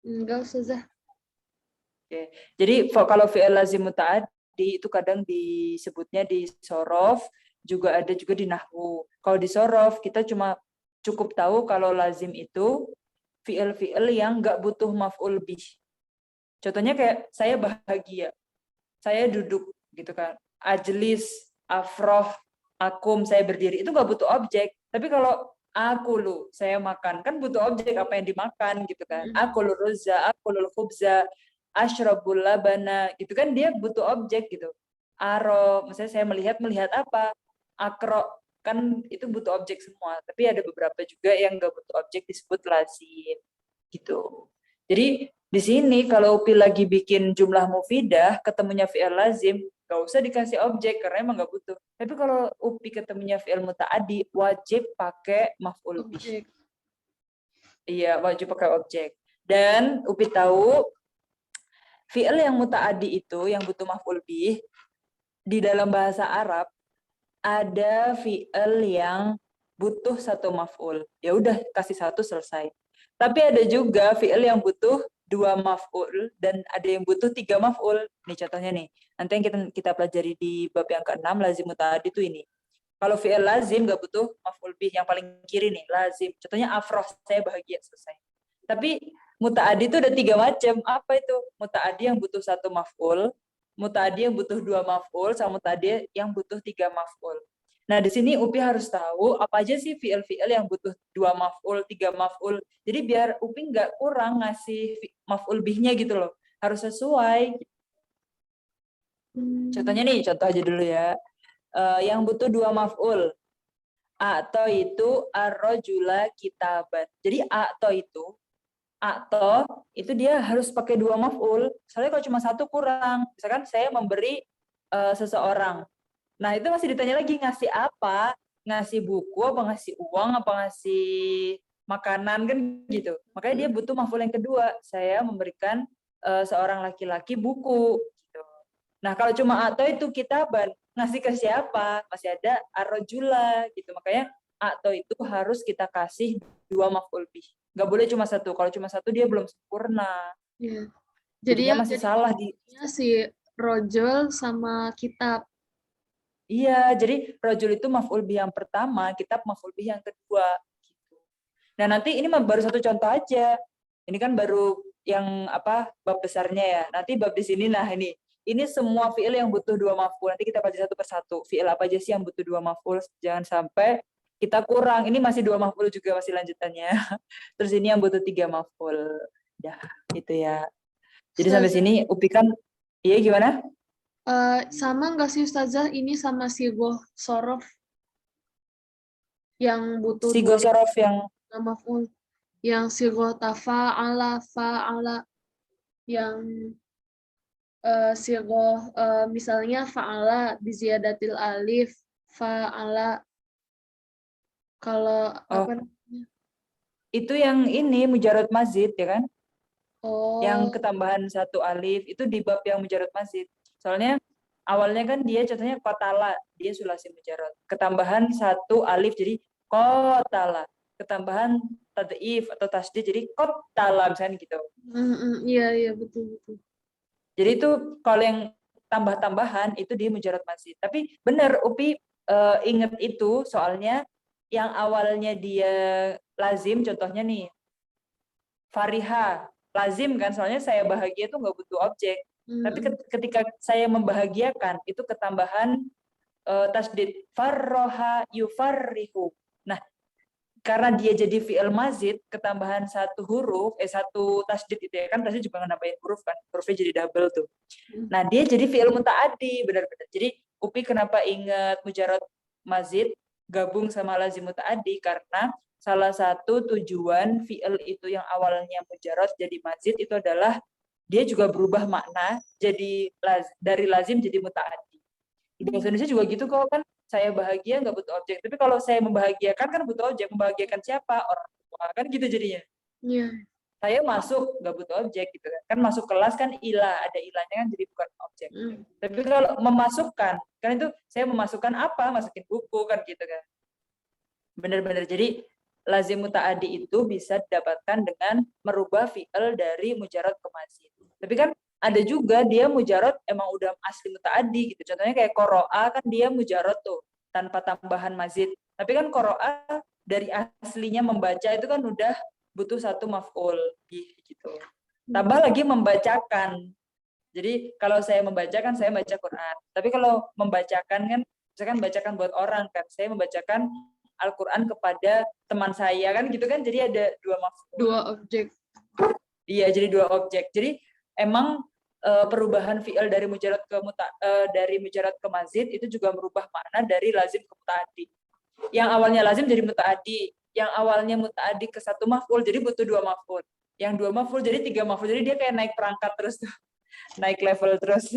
Enggak, Ustazah. Oke. Jadi kalau fi'il lazim muta'addi itu kadang disebutnya di sorof, juga ada juga di nahwu. Kalau di sorof kita cuma cukup tahu kalau lazim itu fi'il-fi'il yang nggak butuh maf'ul bih. Contohnya kayak saya bahagia, saya duduk gitu kan. Ajlis, afroh, akum, saya berdiri. Itu nggak butuh objek. Tapi kalau akulu, saya makan, kan butuh objek apa yang dimakan gitu kan. Akulu ruzza, akulul khubza, ashrabul labana, gitu kan dia butuh objek gitu. Aro, misalnya saya melihat apa? akro, kan itu butuh objek semua, tapi ada beberapa juga yang nggak butuh objek disebut lazim gitu. Jadi di sini kalau UPI lagi bikin jumlah mufidah ketemunya fi'il lazim, nggak usah dikasih objek karena emang nggak butuh. Tapi kalau UPI ketemunya fi'il muta'addi, wajib pakai maf'ul bih. Objek. Iya, wajib pakai objek. Dan UPI tahu fi'il yang muta'addi itu yang butuh maf'ul bih di dalam bahasa Arab ada fi'il yang butuh satu maf'ul. Ya udah kasih satu selesai. Tapi ada juga fi'il yang butuh 2 maf'ul dan ada yang butuh 3 maf'ul. Nih contohnya nih. Nanti yang kita pelajari di bab yang ke-6 lazim muta'addi itu ini. Kalau fi'il lazim nggak butuh maf'ul bih, yang paling kiri nih, lazim. Contohnya afroh, saya bahagia, selesai. Tapi muta'addi itu ada 3 macam. Apa itu? Muta'addi yang butuh 1 maf'ul, muta'addi yang butuh 2 maf'ul, sama muta'addi yang butuh 3 maf'ul. Nah, di sini UPI harus tahu apa aja sih fi'il-fi'il yang butuh 2 maf'ul, 3 maf'ul. Jadi biar UPI nggak kurang ngasih maf'ul bihnya gitu loh. Harus sesuai. Contohnya nih, contoh aja dulu ya. Yang butuh 2 maf'ul. Atau itu ar-rajula kitaban. Jadi atau itu dia harus pakai 2 maf'ul. Soalnya kalau cuma satu kurang. Misalkan saya memberi seseorang. Nah, itu masih ditanya lagi ngasih apa? Ngasih buku, apa ngasih uang, apa ngasih makanan, kan gitu. Makanya dia butuh maf'ul yang kedua. Saya memberikan seorang laki-laki buku. Gitu. Nah, kalau cuma atau itu kitaban, ngasih ke siapa? Masih ada ar-rajula gitu. Makanya atau itu harus kita kasih 2 maf'ul bih. Nggak boleh cuma satu. Kalau cuma satu dia belum sempurna. Iya. Jadinya masih salah di si rojol sama kitab. Iya, jadi rajul itu maf'ul bih yang pertama, kitab maf'ul bih yang kedua. Gitu. Nah, nanti ini baru satu contoh aja. Ini kan baru yang bab besarnya ya. Nanti bab di sini, nah ini. Ini semua fi'il yang butuh 2 maf'ul. Nanti kita baca satu persatu. Fi'il apa aja sih yang butuh 2 maf'ul? Jangan sampai kita kurang. Ini masih 2 maf'ul juga, masih lanjutannya. Terus ini yang butuh 3 maf'ul. Dah, itu ya. Jadi sampai sini UPI kan, iya gimana? Sama nggak sih Ustazah ini sama sigoh sorof yang butuh Sigo sorof yang maf'ul, yang sigoh tafa'ala, fa'ala, yang sigoh misalnya fa'ala biziyadatil alif, fa'ala, kalau apa namanya? itu yang ini mujarad mazid ya kan? Yang Oh, ketambahan 1 alif itu di bab yang mujarad mazid. Soalnya awalnya kan dia contohnya kotala, dia sulasi mujarad. Ketambahan 1 alif jadi kotala. Ketambahan tad'if atau tasdid jadi kotala misalnya gitu. iya betul betul. Jadi itu kalau yang tambah-tambahan itu di mujarad mazid. Tapi benar UPI inget itu soalnya yang awalnya dia lazim contohnya nih Fariha lazim kan, soalnya saya bahagia itu nggak butuh objek. Tapi ketika saya membahagiakan itu ketambahan tasdid farroha yufarrihu. Nah, karena dia jadi fi'il mazid ketambahan 1 huruf 1 tasdid itu ya kan, tasdid juga nambahin huruf kan, hurufnya jadi double tuh. Nah, dia jadi fi'il muta'addi benar-benar. Jadi UPI kenapa ingat mujarad mazid gabung sama lazim muta'addi karena salah satu tujuan fi'il itu yang awalnya mujarad jadi mazid itu adalah dia juga berubah makna jadi dari lazim jadi muta'addi. Di bahasa Indonesia juga gitu kok kan, saya bahagia nggak butuh objek. Tapi kalau saya membahagiakan kan butuh objek. Membahagiakan siapa? Orang tua kan gitu jadinya. Iya. Saya masuk nggak butuh objek gitu kan. Kan masuk kelas kan ilah, ada ilahnya kan jadi bukan objek. Tapi kalau memasukkan, kan itu saya memasukkan apa? Masukin buku kan gitu kan. Benar-benar. Jadi lazim muta'addi itu bisa didapatkan dengan merubah fi'il dari mujarad ke mazid. Tapi kan ada juga dia mujarad emang udah asli muta'addi gitu. Contohnya kayak qoro'a kan dia mujarad tuh tanpa tambahan mazid. Tapi kan qoro'a dari aslinya membaca itu kan udah butuh 1 maf'ul gitu. Tambah lagi membacakan. Jadi kalau saya membacakan saya baca Quran. Tapi kalau membacakan kan misalkan bacakan buat orang kan, saya membacakan Al-Quran kepada teman saya kan gitu kan, jadi ada 2 maf'ul. 2 objek. Iya, jadi 2 objek. Jadi emang perubahan fi'il dari mujarad ke mazid itu juga merubah makna dari lazim ke mutaaddi. Yang awalnya lazim jadi mutaaddi, yang awalnya mutaaddi ke satu maf'ul jadi butuh 2 maf'ul. Yang 2 maf'ul jadi 3 maf'ul. Jadi dia kayak naik perangkat terus tuh. Naik level terus.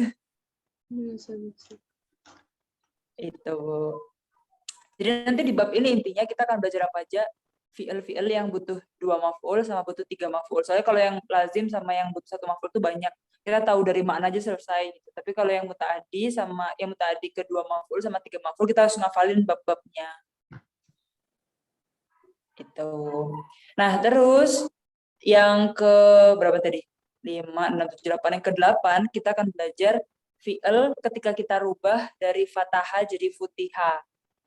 Bisa. Itu. Jadi nanti di bab ini intinya kita akan belajar apa aja fi'il yang butuh 2 maf'ul sama butuh 3 maf'ul. Soalnya kalau yang lazim sama yang butuh 1 maf'ul itu banyak. Kita tahu dari makna aja selesai gitu. Tapi kalau yang mutaaddi sama yang mutaaddi ke 2 maf'ul sama 3 maf'ul kita harus ngafalin bab-babnya. Itu. Nah, terus yang ke berapa tadi? 5, 6, 7, 8. Yang ke-8 kita akan belajar fi'il ketika kita rubah dari fataha jadi futiha,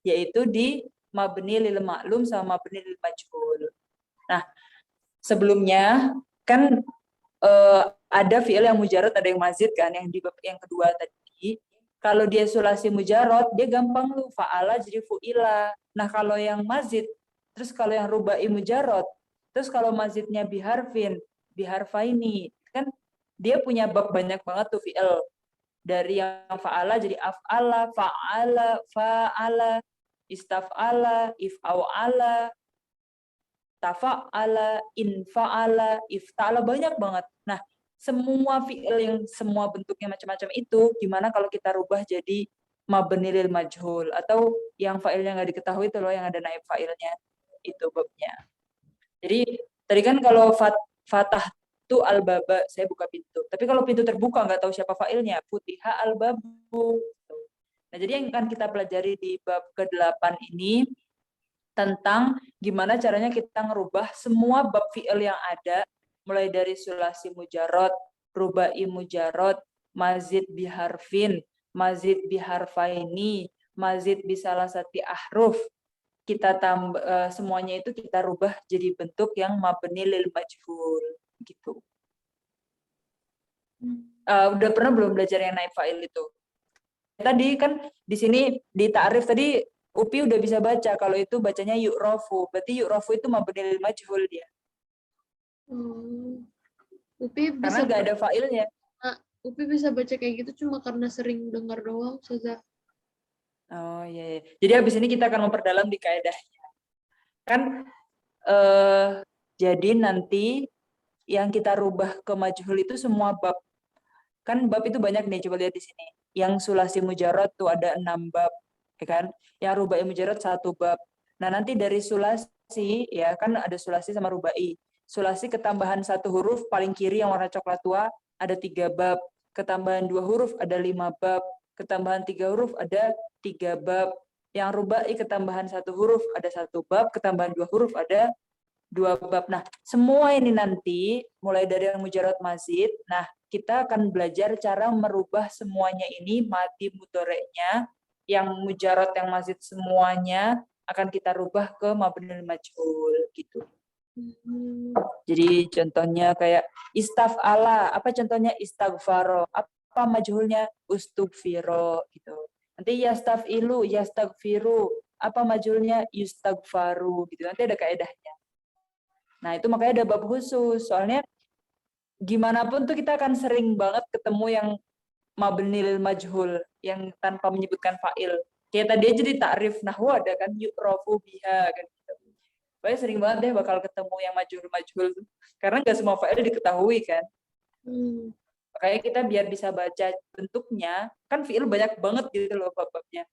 yaitu di mabni lil ma'lum sama mabni lil majhul. Nah, sebelumnya kan ada fi'il yang mujarad, ada yang mazid kan, yang di bab yang kedua tadi. Kalau dia sulasi mujarad, dia gampang lu fa'ala jadi fu'ila. Nah, kalau yang mazid, terus kalau yang rubai mujarad, terus kalau mazidnya biharfin, biharfaini, kan dia punya bab banyak banget tuh fi'il. Dari yang fa'ala jadi af'ala, fa'ala, fa'ala, istaf'ala, if'aw'ala, tafa'ala, infa'ala, ifta'ala, banyak banget. Nah, semua fi'il yang semua bentuknya macam-macam itu, gimana kalau kita rubah jadi mabni lil majhul, atau yang fa'ilnya nggak diketahui itu loh, yang ada naib fa'ilnya, itu babnya. Jadi, tadi kan kalau fatah tu al-baba, saya buka pintu. Tapi kalau pintu terbuka, nggak tahu siapa fa'ilnya, futiha al-babu. Nah, jadi yang akan kita pelajari di bab ke-8 ini, tentang gimana caranya kita ngerubah semua bab fi'il yang ada, mulai dari sulasi mujarad, rubai mujarad, mazid biharfin, mazid biharfaini, mazid bisalasati ahruf. Kita tambah semuanya itu kita rubah jadi bentuk yang mabni lil majhul gitu. Udah pernah belum belajar yang naib fa'il itu? Tadi kan di sini di ta'rif tadi Upi udah bisa baca, kalau itu bacanya yu'rofu. Berarti yu'rofu itu mabni lil majhul dia. Upi Karena bisa nggak ada fa'ilnya. Upi bisa baca kayak gitu cuma karena sering dengar doang, Ustazah. Oh iya, iya. Jadi habis ini kita akan memperdalam di kaedahnya. Kan jadi nanti yang kita rubah ke majhul itu semua bab. Kan bab itu banyak nih, coba lihat di sini. Yang sulasi mujarad tuh ada 6 bab, ya kan? Yang rubai mujarad 1 bab. Nah, nanti dari sulasi, ya kan ada sulasi sama rubai. Sulasi ketambahan 1 huruf paling kiri yang warna coklat tua ada 3 bab. Ketambahan 2 huruf ada 5 bab. Ketambahan 3 huruf ada 3 bab. Yang rubai ketambahan 1 huruf ada 1 bab. Ketambahan 2 huruf ada 2 bab. Nah, semua ini nanti mulai dari yang mujarad mazid. Nah, kita akan belajar cara merubah semuanya ini madi mudhoreknya, yang mujarad yang mazid semuanya akan kita rubah ke mabnul majhul gitu. Jadi contohnya kayak istaf'ala, apa contohnya istaghfaro, apa majhulnya ustugfiro gitu. Nanti yastaf'ilu, yastaghfiru, apa majhulnya yustaghfaru gitu. Nanti ada kaedahnya. Nah, itu makanya ada bab khusus. Soalnya gimana pun tuh kita akan sering banget ketemu yang mabni lil majhul, yang tanpa menyebutkan fa'il. Kayak tadi aja di ta'rif nahwu ada kan yu'rafu biha kan gitu. Pokoknya sering banget deh bakal ketemu yang majhul-majhul tuh. Karena nggak semua fa'il diketahui kan. Makanya kita biar bisa baca bentuknya, kan fi'il banyak banget gitu loh bab-babnya.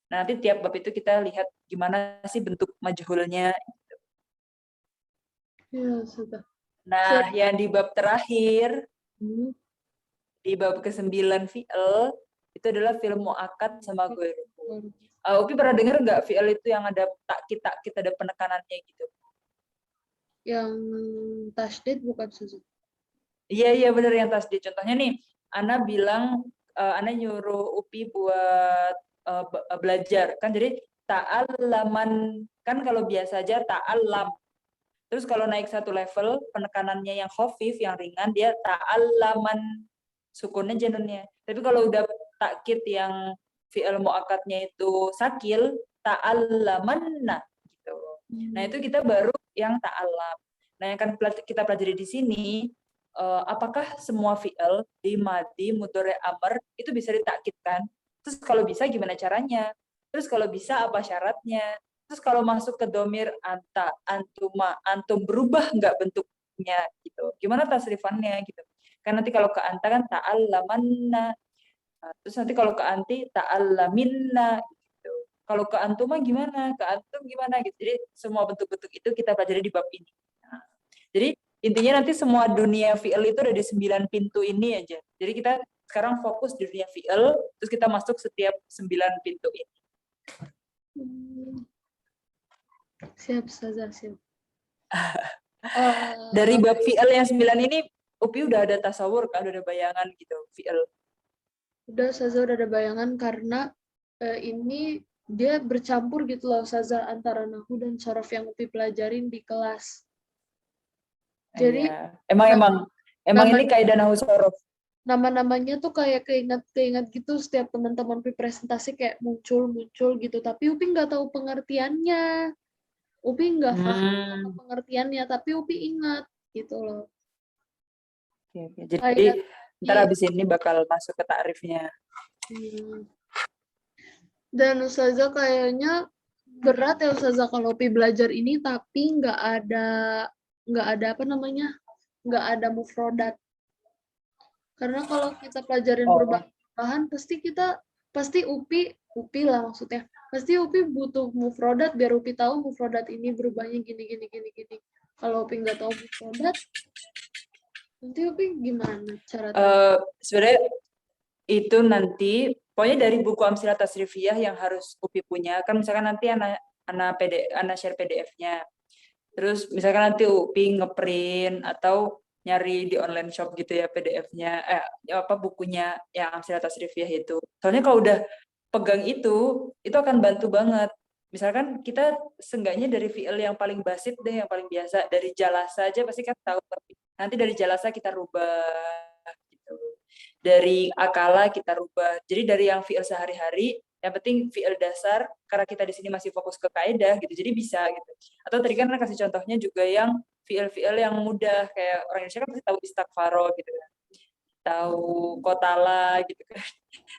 Nah, nanti tiap bab itu kita lihat gimana sih bentuk majhulnya. Ya, sudah. Nah, yang di bab terakhir, di bab ke-9 fi'il, itu adalah fi'il mu'akkad sama ghairuhu. Upi pernah dengar nggak fi'il itu yang ada tak kita ada penekanannya gitu? Yang tasydid bukan Ustazah? Iya benar yang tasdid. Contohnya nih, Ana bilang, Ana nyuruh Upi buat belajar. Kan jadi ta'allaman, kan kalau biasa aja ta'allam. Terus kalau naik 1 level, penekanannya yang khafif, yang ringan, dia ta'allaman, sukunnya jenunnya. Tapi kalau udah takkid yang fi'il mu'akkadnya itu sakil, ta'allamanna gitu. Nah, itu kita baru yang ta'allam. Nah, yang kan kita pelajari di sini, apakah semua fi'il di madi, mudhari, amr itu bisa ditakkidkan? Terus kalau bisa gimana caranya? Terus kalau bisa apa syaratnya? Terus kalau masuk ke domir anta, antuma, antum berubah nggak bentuknya gitu? Gimana tasrifannya gitu? Kan nanti kalau ke anta kan ta'allamanna. Nah, terus nanti kalau ke anti ta'allaminna gitu. Kalau ke antuma gimana? Ke antum gimana gitu. Jadi semua bentuk-bentuk itu kita pelajari di bab ini. Nah, jadi intinya nanti semua dunia fi'il itu ada di 9 pintu ini aja. Jadi kita sekarang fokus di dunia fi'il, terus kita masuk setiap 9 pintu ini. Siap, Ustazah, siap. Dari bab fi'il yang 9 ini, Upi udah ada tasawur kan, udah ada bayangan gitu, fi'il. Udah, Ustazah udah ada bayangan karena ini dia bercampur gitu loh, Ustazah, antara nahu dan sorof yang Upi pelajarin di kelas. Jadi ya. Emang ini kaidah nahwu sorof. Nama-namanya tuh kayak keinget gitu setiap teman-teman Upi presentasi kayak muncul gitu. Tapi Upi nggak tahu pengertiannya. Upi nggak paham apa pengertiannya, tapi Upi ingat gitu loh. Oke. Jadi Kayak ntar habis ini bakal masuk ke takrifnya. Dan Ustazah kayaknya berat ya Ustazah kalau Upi belajar ini, tapi nggak ada apa namanya, nggak ada mufrodat. Karena kalau kita pelajarin perubahan, pasti Upi lah maksudnya. Pasti Upi butuh mufrodat biar Upi tahu mufrodat ini berubahnya gini. Kalau Upi nggak tahu mufrodat, nanti Upi gimana cara sebenarnya itu nanti pokoknya dari buku Amsilah Tasrifiyah yang harus Upi punya. Kan misalkan nanti anak share PDF-nya. Terus misalkan nanti Upi ngeprint atau nyari di online shop gitu ya PDF-nya, bukunya yang Amsilah Tasrifiyah itu. Soalnya kalau udah pegang itu akan bantu banget. Misalkan kita seenggaknya dari fi'il yang paling basit deh, yang paling biasa, dari jalasa aja pasti kan tahu. Nanti dari jalasa kita rubah gitu. Dari akala kita rubah. Jadi dari yang fi'il sehari-hari, yang penting fi'il dasar, karena kita di sini masih fokus ke kaidah gitu, jadi bisa gitu. Atau tadi kan kasih contohnya juga yang fi'il yang mudah, kayak orang Indonesia kan pasti tahu istighfaro gitu kan. Tahu kotala gitu kan.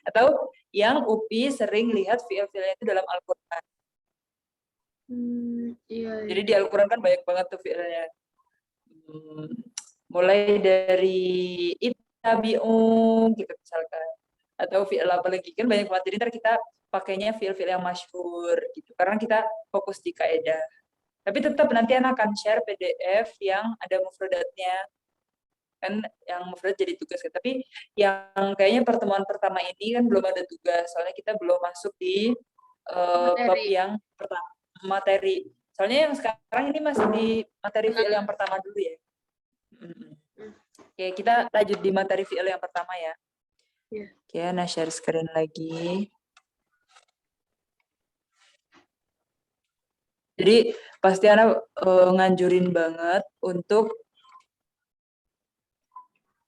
Atau yang Upi sering lihat fi'il-fi'ilnya itu dalam Al-Quran. iya. Jadi di Al-Quran kan banyak banget tuh fi'ilnya. Mulai dari ittabi'u gitu misalkan. Atau fi'il apa lagi, kan banyak banget. Jadi ntar kita pakainya fi'il-fi'il yang masyhur gitu. Karena kita fokus di kaidah. Tapi tetap nanti anak akan share PDF yang ada mufradatnya. Kan yang mufrad jadi tugas kan. Tapi yang kayaknya pertemuan pertama ini kan belum ada tugas. Soalnya kita belum masuk di bab yang pertama, materi. Soalnya yang sekarang ini masih di materi fi'il yang pertama dulu ya. Oke, kita lanjut di materi fi'il yang pertama ya. Oke, nah share screen lagi. Jadi pasti Ana nganjurin banget untuk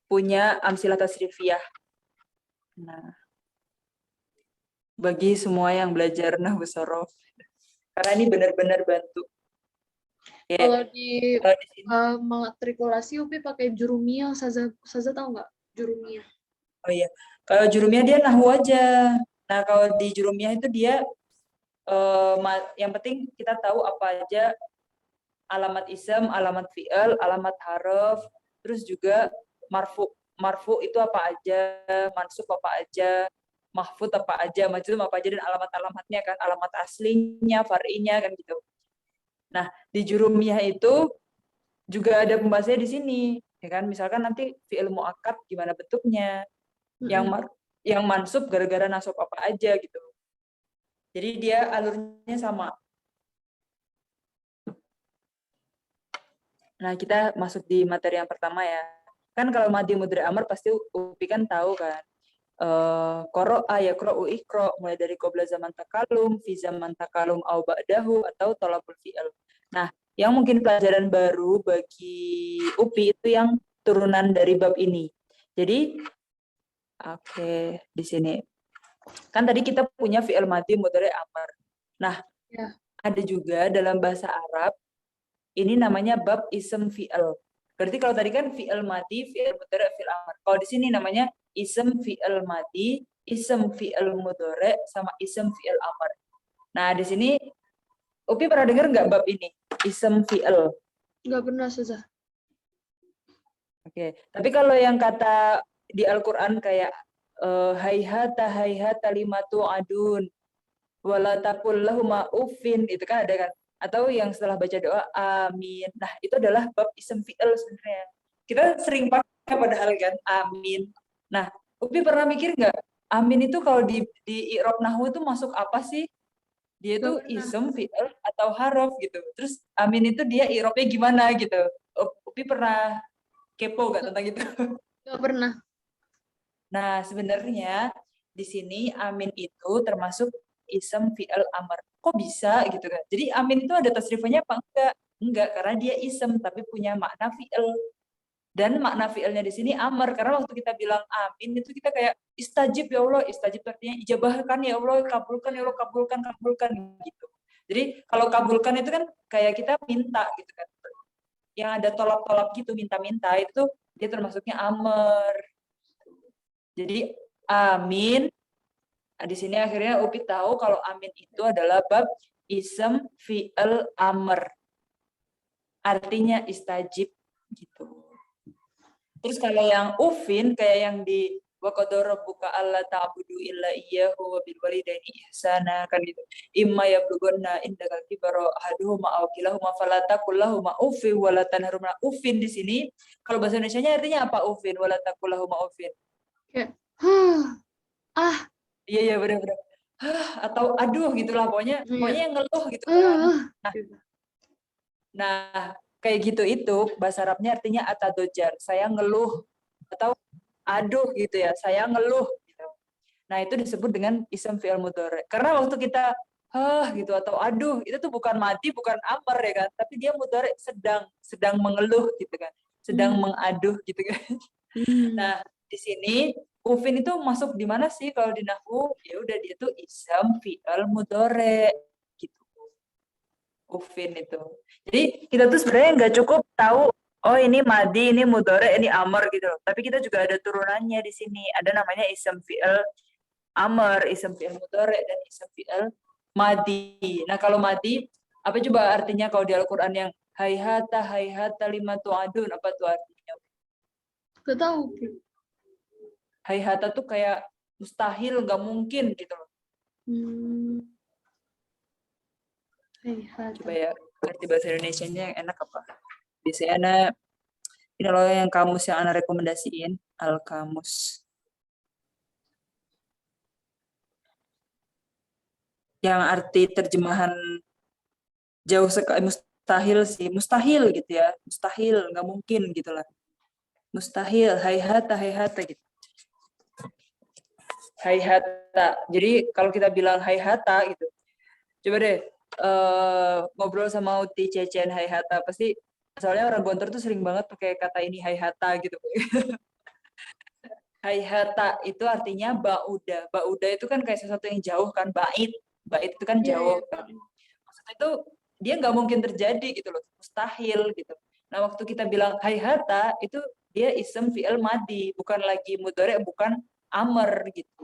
punya Amsilah Tasrifiyah. Nah, bagi semua yang belajar nahwu sorof, karena ini benar-benar bantu. Ya, kalau di matrikulasi Upi pakai jurumiyah, Saza tahu nggak jurumiyah? Oh iya, kalau jurumiyah dia nahwu aja. Nah kalau di jurumiyah itu dia yang penting kita tahu apa aja alamat ism, alamat fi'il, alamat harf, terus juga marfu. Marfu itu apa aja, mansub apa aja, mahfud apa aja, majzum apa aja, dan alamat-alamatnya kan, alamat aslinya, far'inya kan gitu. Nah, di jurumiyah itu juga ada pembahasannya di sini, ya kan? Misalkan nanti fi'il mu'akkad gimana bentuknya, yang mansub gara-gara nasab apa aja gitu. Jadi dia alurnya sama. Nah, kita masuk di materi yang pertama ya. Kan kalau madi mudhari amr pasti Upi kan tahu kan. Qara'a yaqra'u iqra, mulai dari qabla zaman takalum, fi zaman takalum au ba'dahu, atau talabul fi'il. Nah, yang mungkin pelajaran baru bagi Upi itu yang turunan dari bab ini. Jadi oke, di sini. Kan tadi kita punya fi'il madi mudhari amr. Nah, ada juga dalam bahasa Arab ini namanya bab ism fi'il. Berarti kalau tadi kan fi'il madi, fi'il mudhari, fi'il amr. Kalau di sini namanya ism fi'il madi, ism fi'il mudhari, sama ism fi'il amr. Nah, di sini Upi pernah dengar nggak bab ini? Ism fi'il. Nggak pernah, Ustazah. Oke. Tapi kalau yang kata di Al-Quran kayak hayhata limatu adun wala taqul lahuma uffin, itu kan ada kan? Atau yang setelah baca doa amin. Nah, itu adalah bab ism fi'il sebenarnya. Kita sering pakai padahal kan amin. Nah, Upi pernah mikir nggak amin itu kalau di i'rab nahwu itu masuk apa sih? Dia itu Nggak pernah. ism, fi'il, atau harf gitu. Terus amin itu dia i'rabnya gimana gitu. Upi pernah kepo nggak tentang itu? Nggak pernah. Nah, sebenarnya di sini amin itu termasuk ism fi'il amr. Kok bisa gitu kan? Jadi amin itu ada tasrifnya apa enggak? Enggak, karena dia ism tapi punya makna fi'il. Dan makna fi'ilnya di sini amr, karena waktu kita bilang amin itu kita kayak istajib ya Allah, istajib artinya ijabahkan ya Allah, kabulkan ya Allah, kabulkan gitu. Jadi kalau kabulkan itu kan kayak kita minta gitu kan. Yang ada tolak-tolak gitu, minta-minta itu dia termasuknya amr. Jadi amin. Nah, di sini akhirnya Upi tahu kalau amin itu adalah bab ism fi'il amr. Artinya istajib gitu. Terus kalau yang ufin kayak yang di wa qadara rabbuka alla ta'budu illa iyyahu wa bil walidaini ihsana kan gitu. Imma yablughanna indakal kibara ahaduhuma aw kilahuma fala taqul lahumu uffin wa la tanharhuma. Ufin di sini kalau bahasa Indonesianya artinya apa ufin wa la taqul lahumu uffin? Kayak, ah, Iya benar-benar. Atau aduh gitulah pokoknya iya. yang ngeluh gitu kan. Nah, Gitu. nah kayak gitu itu bahasa Arabnya artinya atadojar, saya ngeluh atau aduh gitu ya, saya ngeluh gitu. Nah, itu disebut dengan ism fi'il mudhari. Karena waktu kita gitu atau aduh itu tuh bukan mati, bukan amar ya kan, tapi dia mudhari sedang mengeluh gitu kan. Sedang mengaduh gitu kan. Nah, di sini ufin itu masuk di mana sih kalau di nahwu? Ya udah dia tuh ism fi'il mudhari gitu. Ufin itu. Jadi kita tuh sebenarnya nggak cukup tahu oh ini madi, ini mudhari, ini amr gitu loh. Tapi kita juga ada turunannya di sini. Ada namanya ism fi'il amr, ism fi'il mudhari, dan ism fi'il madi. Nah, kalau madi apa coba artinya kalau di Al-Qur'an yang hayhata lima tu'adun, apa tuh artinya? Gak tahu. Hayhata tuh kayak mustahil, nggak mungkin gitu loh. Coba ya, ngerti bahasa Indonesianya yang enak apa? Biasanya anak, ini loh yang kamus yang anak rekomendasiin, Al-Kamus. Yang arti terjemahan jauh sekali, mustahil sih, mustahil gitu ya, mustahil, nggak mungkin gitu lah. Mustahil, hayhata gitu. Hayhata. Jadi kalau kita bilang hayhata gitu, coba deh ngobrol sama Uti Cecen hayhata, pasti soalnya orang Gontor tuh sering banget pakai kata ini hayhata gitu. Hayhata itu artinya ba'uda. Ba'uda itu kan kayak sesuatu yang jauh kan, ba'id. Ba'id itu kan jauh kan. Maksudnya itu dia nggak mungkin terjadi gitu loh, mustahil gitu. Nah, waktu kita bilang hayhata itu dia ism fi'il madi, bukan lagi mudhari, bukan amr gitu.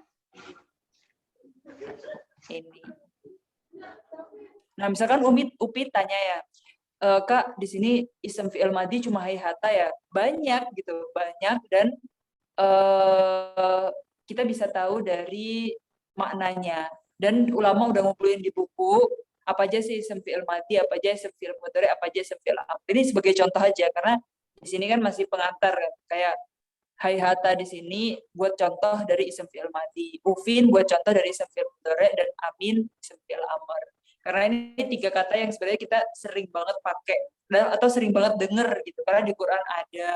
Ini. Nah, misalkan Upi tanya ya, Kak, di sini ism fi'il madi cuma hayhata ya? Banyak gitu, banyak, dan kita bisa tahu dari maknanya. Dan ulama udah ngumpulin di buku apa aja sih ism fi'il madi, apa aja ism fi'il mudhari, apa aja ism fi'il amr. Ini sebagai contoh aja karena di sini kan masih pengantar kan. Kayak hayhata di sini buat contoh dari ism fi'il madi, ufin buat contoh dari ism fi'il mudhari, dan amin ism fi'il amr. Karena ini 3 kata yang sebenarnya kita sering banget pakai atau sering banget denger gitu karena di Quran ada.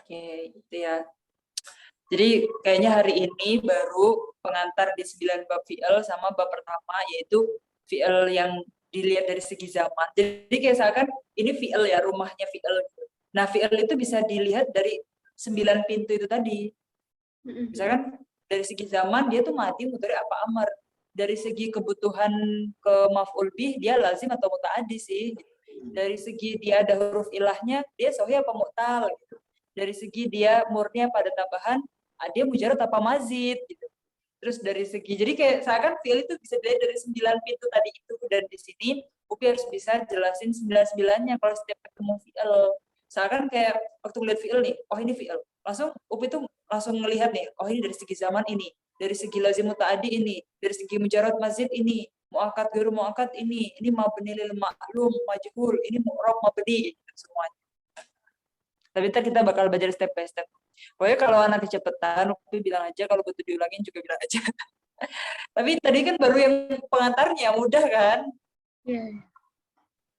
Oke, itu ya. Jadi kayaknya hari ini baru pengantar di 9 bab fi'il sama bab pertama yaitu fi'il yang dilihat dari segi zaman. Jadi kayak misalkan ini fi'il ya, rumahnya fi'il. Nah, fi'il itu bisa dilihat dari 9 pintu itu tadi. Misalkan dari segi zaman dia tuh madi, mudhari, apa amar. dari segi kebutuhan ke maf'ul bih dia lazim atau muta'addi sih. Dari segi dia ada huruf ilahnya dia sahih apa mu'tal gitu. Dari segi dia murni apa ada tambahan, dia mujarad apa mazid gitu. Terus dari segi jadi kayak seakan fi'il itu bisa dilihat dari 9 pintu tadi itu, dan di sini Upi harus bisa jelasin 9-9-nya kalau setiap ketemu fi'il. Seakan kayak waktu ngeliat fi'il nih, oh ini fi'il. Langsung Upi tuh langsung ngelihat nih, oh ini dari segi zaman ini, dari segi lazim muta'addi ini, dari segi mujarad mazid ini, mu'akkad ghairu mu'akkad ini mabni lil ma'lum majhul, ini mu'rab mabni gitu semuanya. Tapi ntar kita bakal belajar step by step. Pokoknya kalau anak kecepatan, Upi bilang aja, kalau butuh diulangin juga bilang aja. Tapi tadi kan baru yang pengantarnya, mudah kan? Iya.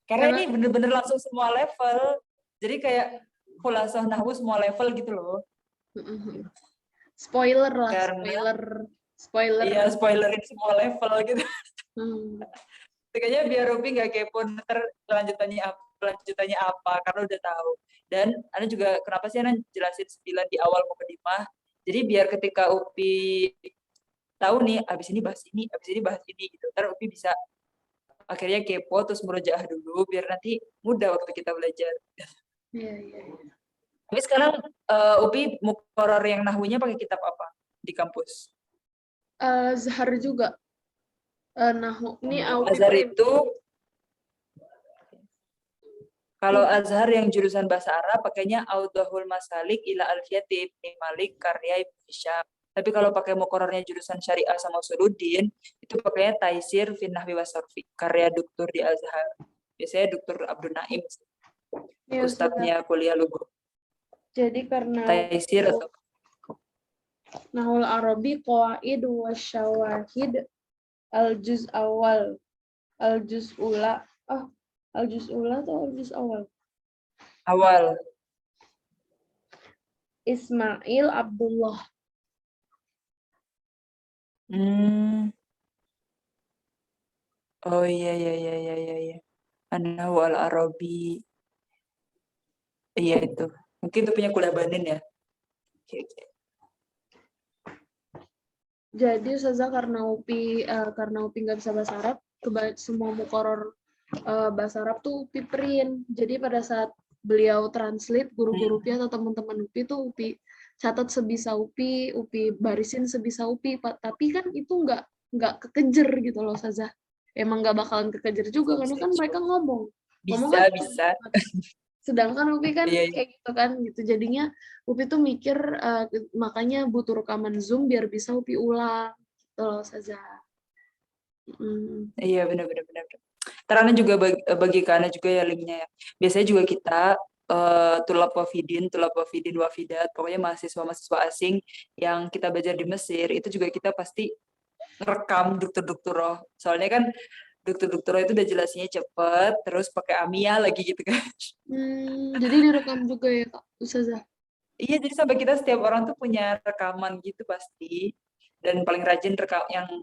Karena ini bener-bener langsung semua level. Jadi kayak khulasah nahwu semua level gitu loh. Spoiler lah, Karena spoiler. iya, spoilerin semua level gitu. Hmm. Kayaknya biar Ruby nggak kepo ntar lanjutannya apa, karena udah tahu. Dan Ana juga kenapa sih Ana jelasin 9 di awal mukadimah. Jadi biar ketika Upi tahu nih abis ini bahas ini gitu. Ntar Upi bisa akhirnya kepo terus murojaah dulu biar nanti mudah waktu kita belajar. Iya. Tapi sekarang Upi muqarrar yang nahwinya pakai kitab apa di kampus? Zahar juga. Nahwu ini Azhar itu kalau Azhar yang jurusan bahasa Arab pakainya Audahul Masalik ila Alfiyati Ibni Malik karya Ibnu Hisham. Tapi kalau pakai muqarrarnya jurusan Syariah sama Usuluddin itu pakainya Taisir fin Nahwi wa Sarfi karya doktor di Azhar. Biasanya Dr. Abdul Naim. Ya, Ustadznya kuliah Lugu. Jadi karena Taisir atau Nahwul Arabi qawaid wa syawahid al-juz awal al-juz ula al-juz ula atau al-juz awal awal. Ismail Abdullah. Oh iya. An-Nahwu al-Arabi. Iya itu. Mungkin itu punya kuliah Banin ya. Oke. Jadi Ustazah karena Upi nggak bisa bahasa Arab, semua muqarrar bahasa Arab tuh Upi print. Jadi pada saat beliau translate, guru-guru Upi atau teman-teman Upi tuh Upi catat sebisa Upi barisin sebisa Upi. Tapi kan itu nggak kekejer gitu loh Ustazah. Emang nggak bakalan kekejer juga karena kan mereka ngomong. Bisa. Sedangkan Upi kan Iya. kayak gitu kan gitu. Jadinya Upi tuh mikir makanya butuh rekaman Zoom biar bisa Upi ulang gitu loh Saza. Iya benar. Terana juga bagi Kana juga ya linknya ya. Biasanya juga kita tulab wafidin wafidat, pokoknya mahasiswa asing yang kita belajar di Mesir itu juga kita pasti rekam dokter-dokter. Soalnya kan dokter-dokter itu udah jelasinnya cepet, terus pakai Amia lagi gitu kan. Jadi direkam juga ya Kak Ustazah? Iya, jadi sampai kita setiap orang tuh punya rekaman gitu pasti. Dan yang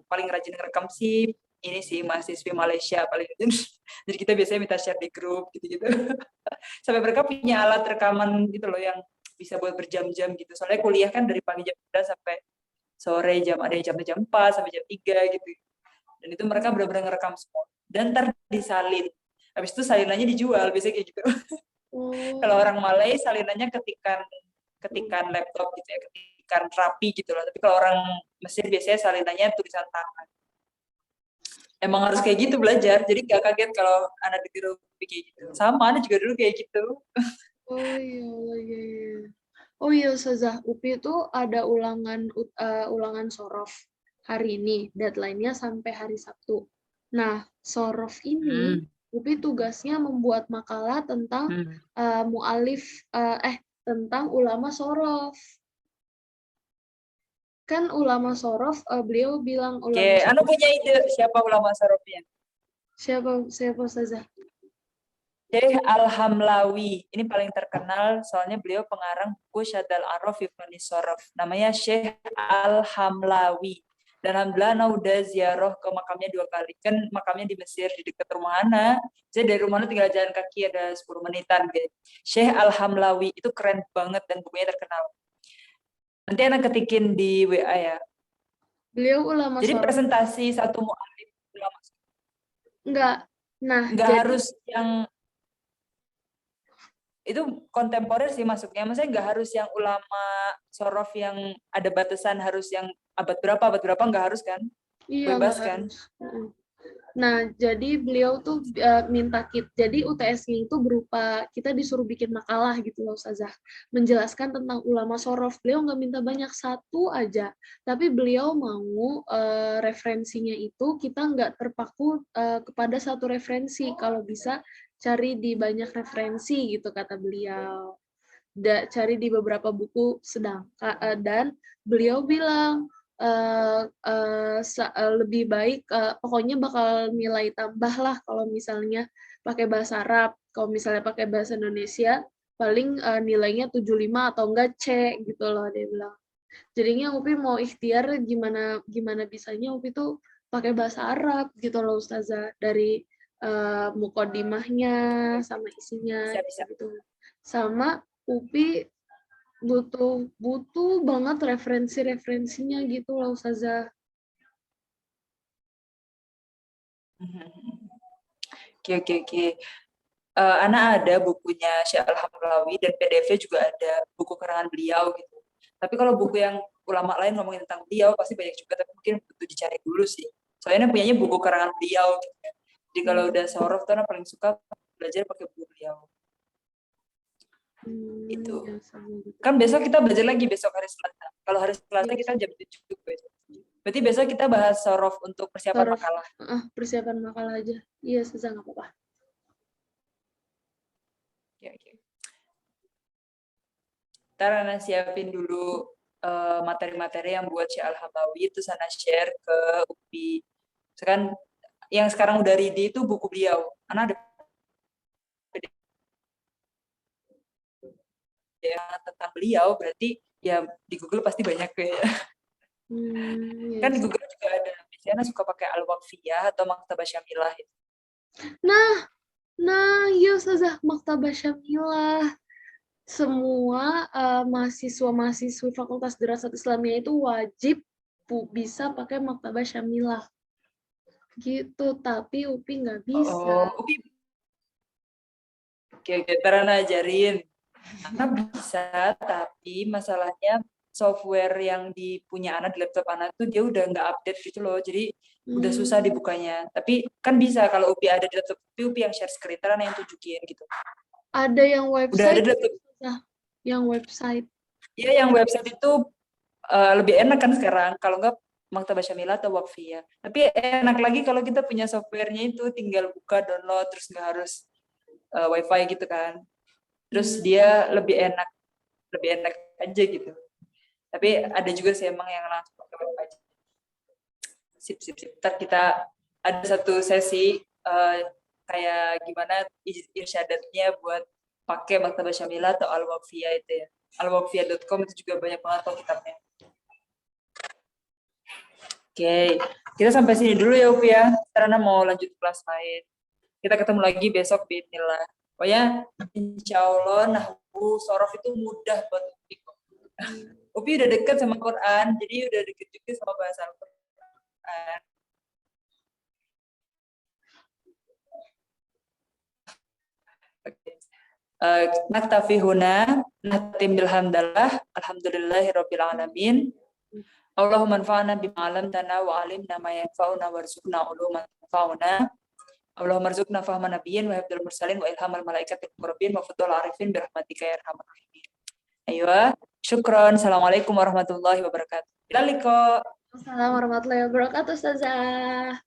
paling rajin rekam sih ini sih mahasiswi Malaysia paling rajin. Jadi kita biasanya minta share di grup gitu-gitu. Sampai mereka punya alat rekaman gitu loh yang bisa buat berjam-jam gitu. Soalnya kuliah kan dari pagi jam 11 sampai sore ada yang jam 4 sampai jam 3 gitu. Dan itu mereka benar-benar ngerekam semua. Dan ntar disalin. Habis itu salinannya dijual, biasanya kayak gitu. Kalau orang Malay salinannya ketikan laptop gitu ya, ketikan rapi gitu loh. Tapi kalau orang Mesir biasanya salinannya tulisan tangan. Emang harus kayak gitu belajar, jadi gak kaget kalau anak di grup kayak gitu. Sama, anak juga dulu kayak gitu. Oh iya Ustazah, Upi itu ada ulangan sorof hari ini, deadline-nya sampai hari Sabtu. Nah, sorof ini Upi tugasnya membuat makalah tentang tentang ulama sorof. Kan ulama sorof, beliau bilang ulama Anu punya ide siapa ulama sorofnya? Siapa Ustazah? Syekh Al-Hamlawi. Ini paling terkenal soalnya beliau pengarang buku Syadal Araf fi Fanis Sorof. Namanya Syekh Al-Hamlawi. Dan alhamdulillah Ana udah ziarah ke makamnya 2 kali. Kan makamnya di Mesir, di dekat rumah Ana. Jadi dari rumah Ana tinggal jalan kaki ada 10 menitan. Gitu. Syekh Al-Hamlawi itu keren banget dan bukunya terkenal. Nanti Ana ketikin di WA ya. Beliau ulama Jadi sorof. presentasi satu mu'alif ulama Enggak. Nah, nggak jadi harus yang itu kontemporer sih masuknya. Maksudnya nggak harus yang ulama sorof yang ada batasan harus yang abad berapa nggak harus kan? iya nggak Bebas kan? harus. Nah, jadi beliau tuh minta jadi UTS-nya itu berupa kita disuruh bikin makalah gitu loh, Ustazah. Menjelaskan tentang ulama sorof. Beliau nggak minta banyak, satu aja. Tapi beliau mau referensinya itu kita nggak terpaku kepada satu referensi. Kalau bisa cari di banyak referensi gitu kata beliau. Cari di beberapa buku dan beliau bilang lebih baik pokoknya bakal nilai tambah lah kalau misalnya pakai bahasa Arab, kalau misalnya pakai bahasa Indonesia paling nilainya 75 atau enggak C gitu loh dia bilang. Jadinya Upi mau ikhtiar gimana gimana bisanya Upi tuh pakai bahasa Arab gitu loh Ustazah, dari mukodimahnya sama isinya Bisa. gitu. Sama Upi butuh butuh banget referensi-referensinya gitu loh Ustazah. Oke. Ana ada bukunya Syekh Al-Hamlawi dan PDF-nya juga ada buku karangan beliau gitu. Tapi kalau buku yang ulama lain ngomongin tentang beliau pasti banyak juga, tapi mungkin butuh dicari dulu sih. Soalnya punyanya buku karangan beliau gitu kan. Jadi kalau udah sorof tuh Ana paling suka belajar pakai buku beliau. Itu. Ya, sama gitu. Kan besok kita belajar lagi besok hari Selasa. Kalau hari Selasa kita jam 7 besok. Berarti besok kita bahas sorof untuk persiapan Sorof, makalah. persiapan makalah aja. Iya, Ustazah nggak apa-apa. Oke. Ntar Ana siapin dulu materi-materi yang buat Syekh Al-Hamlawi, itu Ana share ke UPI. Sekarang yang sekarang udah ready itu buku beliau. Ana ada yang tentang beliau, berarti ya di Google pasti banyak ya. Kan di Google juga ada. Biasanya Ana suka pakai Al-Waqfiyah atau Maktabah Syamilah. Nah, iya Ustazah, Maktabah Syamilah. Semua mahasiswa-mahasiswi Fakultas Dirasat Islamiyah itu wajib bisa pakai Maktabah Syamilah. Gitu, tapi Upi nggak bisa. UPI. Oke, ntar Ana ajarin. Ana bisa, tapi masalahnya software yang punya Ana di laptop Ana tuh dia udah nggak update gitu loh, jadi udah susah dibukanya. Tapi kan bisa kalau UPI ada di laptop UPI yang share screen, ntar Ana yang tunjukin gitu. Ada yang website. Udah ada di laptop. Yang website. Iya, yang website itu lebih enak kan sekarang. Kalau nggak Maktabah Syamilah atau Waqfiyah. Tapi enak lagi kalau kita punya softwarenya itu tinggal buka, download, terus nggak harus WiFi gitu kan. Terus dia lebih enak aja gitu. Tapi ada juga sih emang yang langsung pakai WiFi aja. Sip. Ntar kita ada satu sesi kayak gimana irsyadatnya buat pakai Maktabah Syamilah atau Al-Waqfiyah itu ya. Al-Waqfiyah.com itu juga banyak banget kok kitabnya. Oke, kita sampai sini dulu ya Upi ya. Karena mau lanjut kelas lain. Kita ketemu lagi besok bismillah. Pokoknya insya Allah nahwu sorof itu mudah buat Upi. Upi udah deket sama Quran, jadi udah deket juga sama bahasa Al-Quran. Naktafi huna, nahtim bilhamdallah, alhamdulillahirabbil alamin. Allahumma anfa'na bima 'allamtana wa 'allimna ma yanfa'una warzuqna 'uluman yanfa'una. Allahumma rzuqna fahma nabiyyin wa hifdzal mursalin wa ilhamal malaikatil muqarrabin wa fuddhal arifin bi rahmatika ya arhamar rahimin. Aywa, syukron. Assalamualaikum warahmatullahi wabarakatuh. Ila liqa. Assalamualaikum warahmatullahi wabarakatuh, Ustazah.